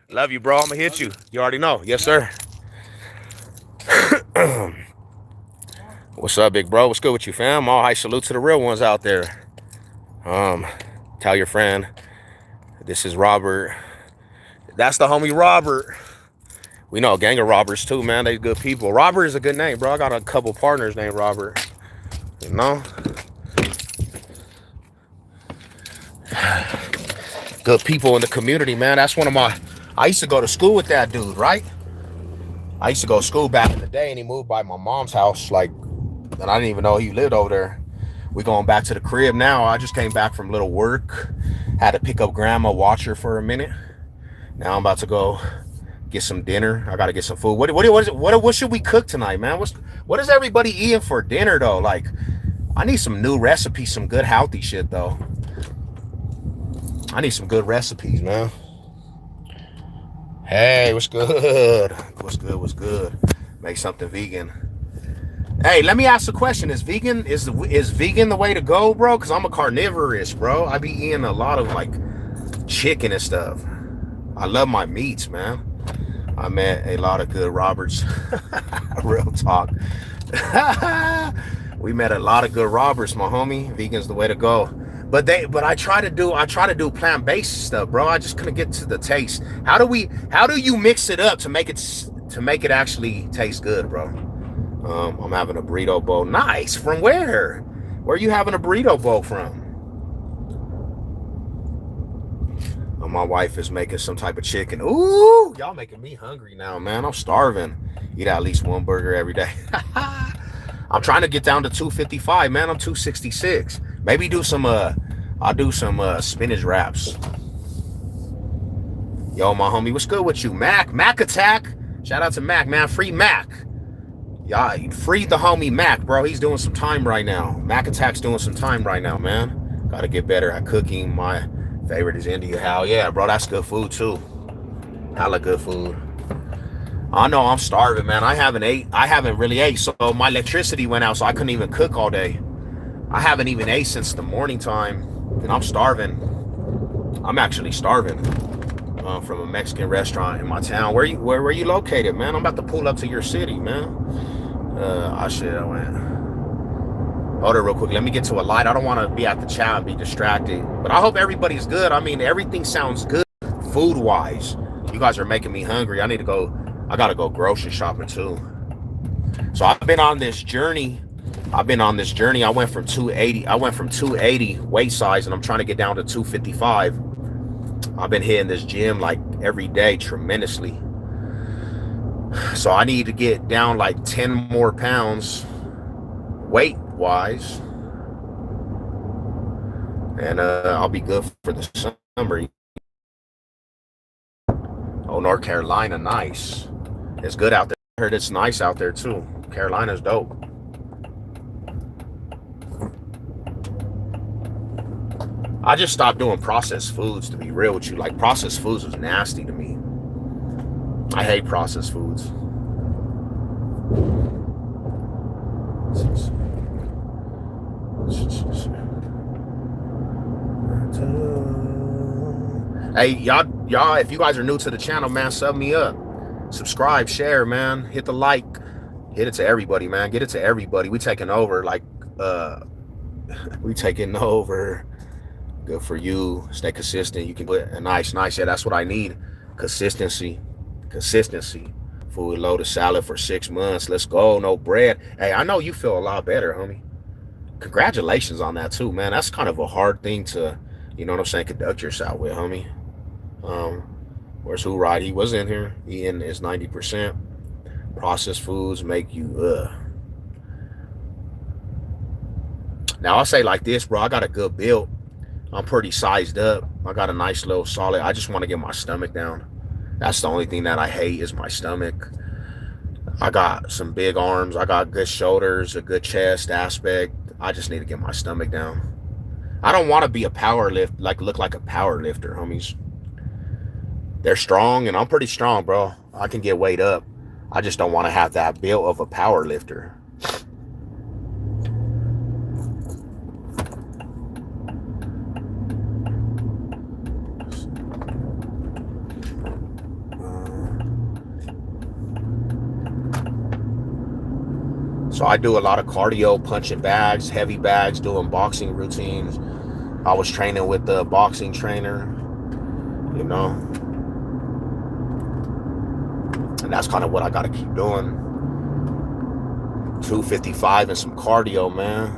Love you, bro. I'm gonna hit you. You already know. Yes, sir. What's up, big bro? What's good with you, fam? All high salute to the real ones out there. Tell your friend. This is Robert. That's the homie Robert. We know a gang of robbers too, man. They good people. Robert is a good name, bro. I got a couple partners named Robert. You know? Good people in the community, man. That's one of my... I used to go to school with that dude, right? I used to go to school back in the day, and he moved by my mom's house, like, and I didn't even know he lived over there. We going back to the crib now. I just came back from little work. Had to pick up grandma, watch her for a minute. Now I'm about to go get some dinner. I gotta get some food. What should we cook tonight, man? What is everybody eating for dinner though? Like, I need some new recipes, some good healthy shit though. I need some good recipes, man. Hey, what's good? What's good? What's good? Make something vegan. Hey, let me ask a question. Is vegan the way to go, bro? Because I'm a carnivorous, bro. I be eating a lot of like chicken and stuff. I love my meats, man. I met a lot of good Roberts. Real talk. We met a lot of good Roberts, my homie. Vegan's the way to go. But I try to do plant-based stuff, bro. I just couldn't get to the taste. How do you mix it up to make it actually taste good, bro? I'm having a burrito bowl. Nice. From where? Where are you having a burrito bowl from? My wife is making some type of chicken. Ooh, y'all making me hungry now, man. I'm starving. Eat at least one burger every day. I'm trying to get down to 255, man. I'm 266. Maybe do some I'll do some spinach wraps. Yo, my homie, what's good with you? Mac attack. Shout out to Mac, man. Free Mac. Yeah, free the homie Mac, bro. He's doing some time right now. Mac attack's doing some time right now, man. Gotta get better at cooking. My favorite is India. Hell yeah, bro. That's good food too. Hella good food. I know I'm starving, man. I haven't really ate. So my electricity went out, so I couldn't even cook all day. I haven't even ate since the morning time, and I'm starving. I'm actually starving from a Mexican restaurant in my town. Where are you located, man? I'm about to pull up to your city, man. I went. Hold it real quick. Let me get to a light. I don't want to be at the chat and be distracted. But I hope everybody's good. I mean, everything sounds good food-wise. You guys are making me hungry. I gotta go grocery shopping too. So I've been on this journey. I went from 280 weight size, and I'm trying to get down to 255. I've been hitting this gym like every day tremendously. So I need to get down like 10 more pounds weight wise, and I'll be good for the summer. Oh, North Carolina, nice. It's good out there. I heard it's nice out there too. Carolina's dope. I just stopped doing processed foods, to be real with you. Like, processed foods was nasty to me. I hate processed foods. Hey, y'all, if you guys are new to the channel, man, sub me up. Subscribe, share, man. Hit the like. Hit it to everybody, man. Get it to everybody. We taking over, like, we taking over. Good for you. Stay consistent. You can put a nice. Yeah, that's what I need. Consistency. Food loaded salad for 6 months. Let's go. No bread. Hey, I know you feel a lot better, homie. Congratulations on that too, man. That's kind of a hard thing to, you know what I'm saying, conduct yourself with, homie. Where's Who Ride? He was in here. Eating is 90%. Processed foods make you Now I'll say like this, bro. I got a good build. I'm pretty sized up. I got a nice little solid. I just want to get my stomach down. That's the only thing that I hate is my stomach. I got some big arms. I got good shoulders, a good chest aspect. I just need to get my stomach down. I don't want to be a look like a power lifter, homies. They're strong, and I'm pretty strong, bro. I can get weight up. I just don't want to have that build of a power lifter. So I do a lot of cardio, punching bags, heavy bags, doing boxing routines. I was training with the boxing trainer, you know. And that's kind of what I got to keep doing. 255 and some cardio, man.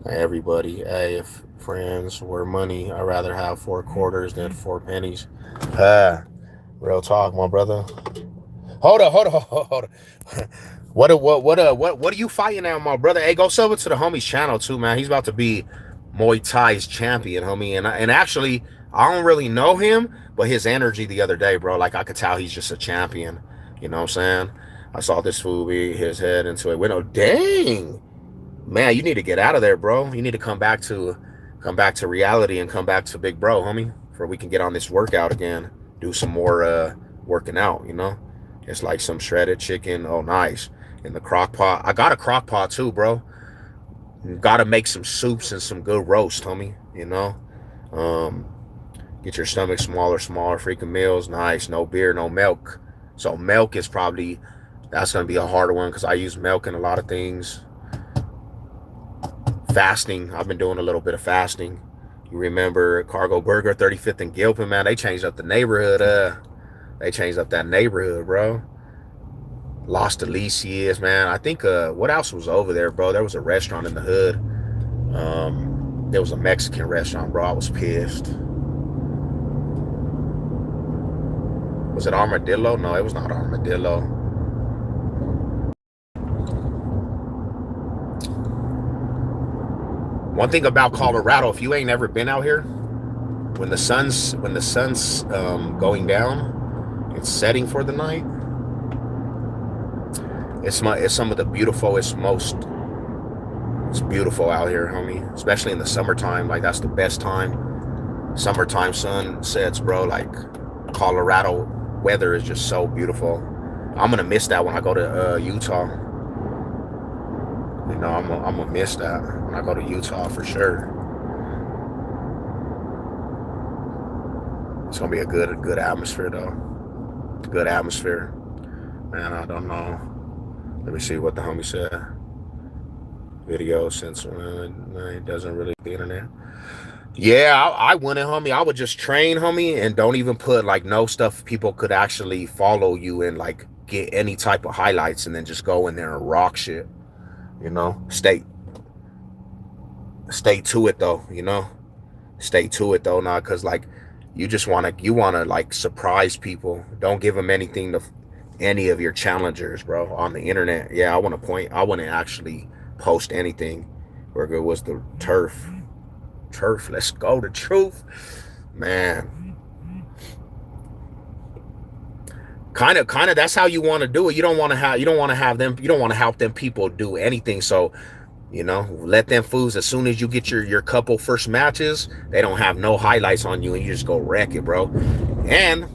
Everybody, hey, if friends were money, I'd rather have 4 quarters than 4 pennies. Real talk, my brother. Hold up. What are you fighting now, my brother? Hey, go sub it to the homie's channel too, man. He's about to be Muay Thai's champion, homie. And actually, I don't really know him, but his energy the other day, bro, like I could tell he's just a champion. You know what I'm saying? I saw this fool be his head into a window. Dang. Man, you need to get out of there, bro. You need to come back to reality and come back to big bro, homie, for we can get on this workout again. Do some more working out, you know? It's like some shredded chicken. Oh, nice. In the crock pot. I got a crock pot too, bro. Gotta make some soups and some good roast, homie. Get your stomach smaller, freaking meals. Nice. No beer, no milk. So milk is probably, that's gonna be a harder one because I use milk in a lot of things. Fasting. I've been doing a little bit of fasting. You remember Cargo Burger, 35th and Gilpin, man? They changed up the neighborhood. They changed up that neighborhood, bro. Los Delicias, man. I think what else was over there, bro? There was a restaurant in the hood. There was a Mexican restaurant, bro. I was pissed. Was it Armadillo? No, it was not Armadillo. One thing about Colorado, if you ain't ever been out here, when the sun's going down, it's setting for the night. It's some of the beautifulest, it's beautiful out here, homie. Especially in the summertime, like that's the best time. Summertime sunsets, bro. Like Colorado weather is just so beautiful. I'm gonna miss that when I go to Utah. I'm gonna miss that when I go to Utah for sure. It's gonna be a good atmosphere though. Good atmosphere. Man, I don't know. Let me see what the homie said. Video since it doesn't really be internet. Yeah, I wouldn't, homie. I would just train, homie, and don't even put like no stuff people could actually follow you and like get any type of highlights, and then just go in there and rock shit. Stay to it though. Stay to it though, now, cause like you wanna like surprise people. Don't give them anything to any of your challengers, bro, on the internet. Yeah, I wouldn't actually post anything. Where it was the turf. Let's go. The truth, man. Kind of. That's how you want to do it. You don't want to help them people do anything. So, let them fools. As soon as you get your couple first matches, they don't have no highlights on you, and you just go wreck it, bro. And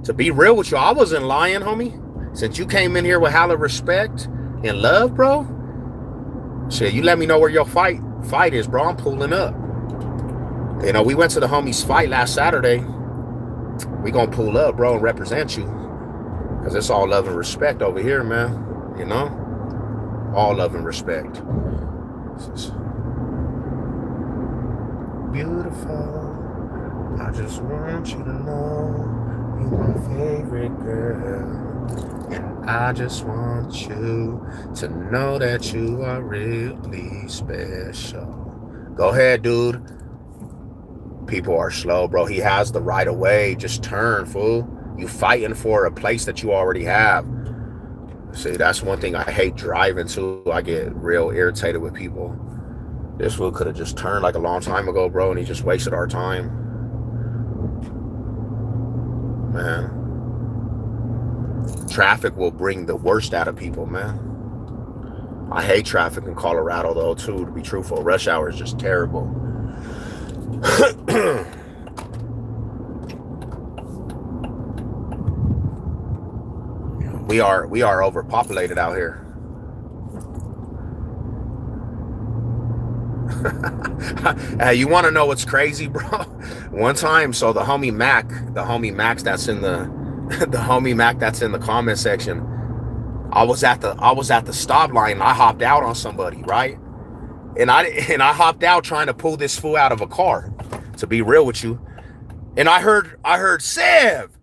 to be real with you, I wasn't lying, homie. Since you came in here with hella respect and love, bro. Shit, you let me know where your fight is, bro. I'm pulling up. We went to the homies fight last Saturday. We gonna pull up, bro, and represent you. Cause it's all love and respect over here, man. All love and respect. This is beautiful. I just want you to know you're my favorite girl. And I just want you to know that you are really special. Go ahead, dude. People are slow, bro. He has the right of way. Just turn, fool. You fighting for a place that you already have. See, that's one thing I hate driving too. I get real irritated with people. This fool could have just turned like a long time ago, bro, and he just wasted our time. Man. Traffic will bring the worst out of people, man. I hate traffic in Colorado though too, to be truthful. Rush hour is just terrible. We are overpopulated out here. Hey, you want to know what's crazy, bro? One time, so the homie Max that's in the comment section. I was at the stop line and I hopped out on somebody, right? And I hopped out trying to pull this fool out of a car, to be real with you. And I heard Sev.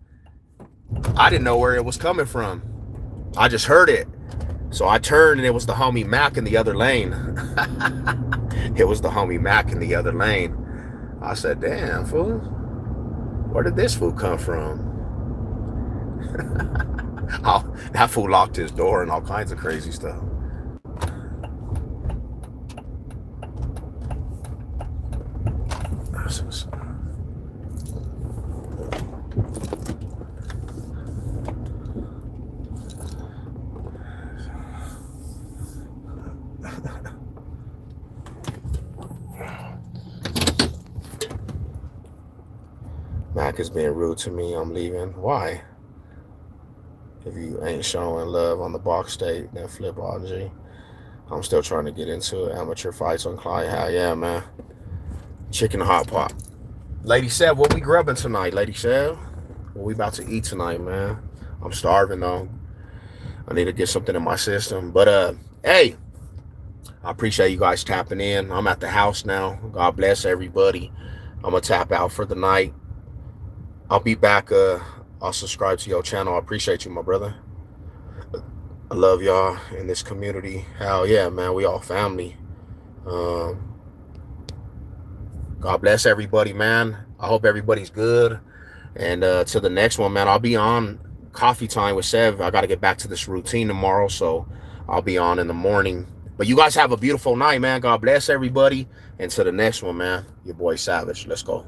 I didn't know where it was coming from. I just heard it. So I turned and it was the homie Mac in the other lane. It was the homie Mac in the other lane. I said, damn, fool. Where did this fool come from? That fool locked his door and all kinds of crazy stuff. Mac is being rude to me. I'm leaving. Why? If you ain't showing love on the box state, then flip on G. I'm still trying to get into amateur fights on Clyde. Hell yeah, man. Chicken hot pot. Lady Seb, what we grubbing tonight, Lady Seb? What we about to eat tonight, man? I'm starving though. I need to get something in my system. But hey, I appreciate you guys tapping in. I'm at the house now. God bless everybody. I'm gonna tap out for the night. I'll be back. I'll subscribe to your channel. I appreciate you, my brother. I love y'all in this community. Hell yeah, man. We all family. God bless everybody, man. I hope everybody's good. And to the next one, man, I'll be on coffee time with Sev. I got to get back to this routine tomorrow, so I'll be on in the morning. But you guys have a beautiful night, man. God bless everybody. And to the next one, man, your boy Savage. Let's go.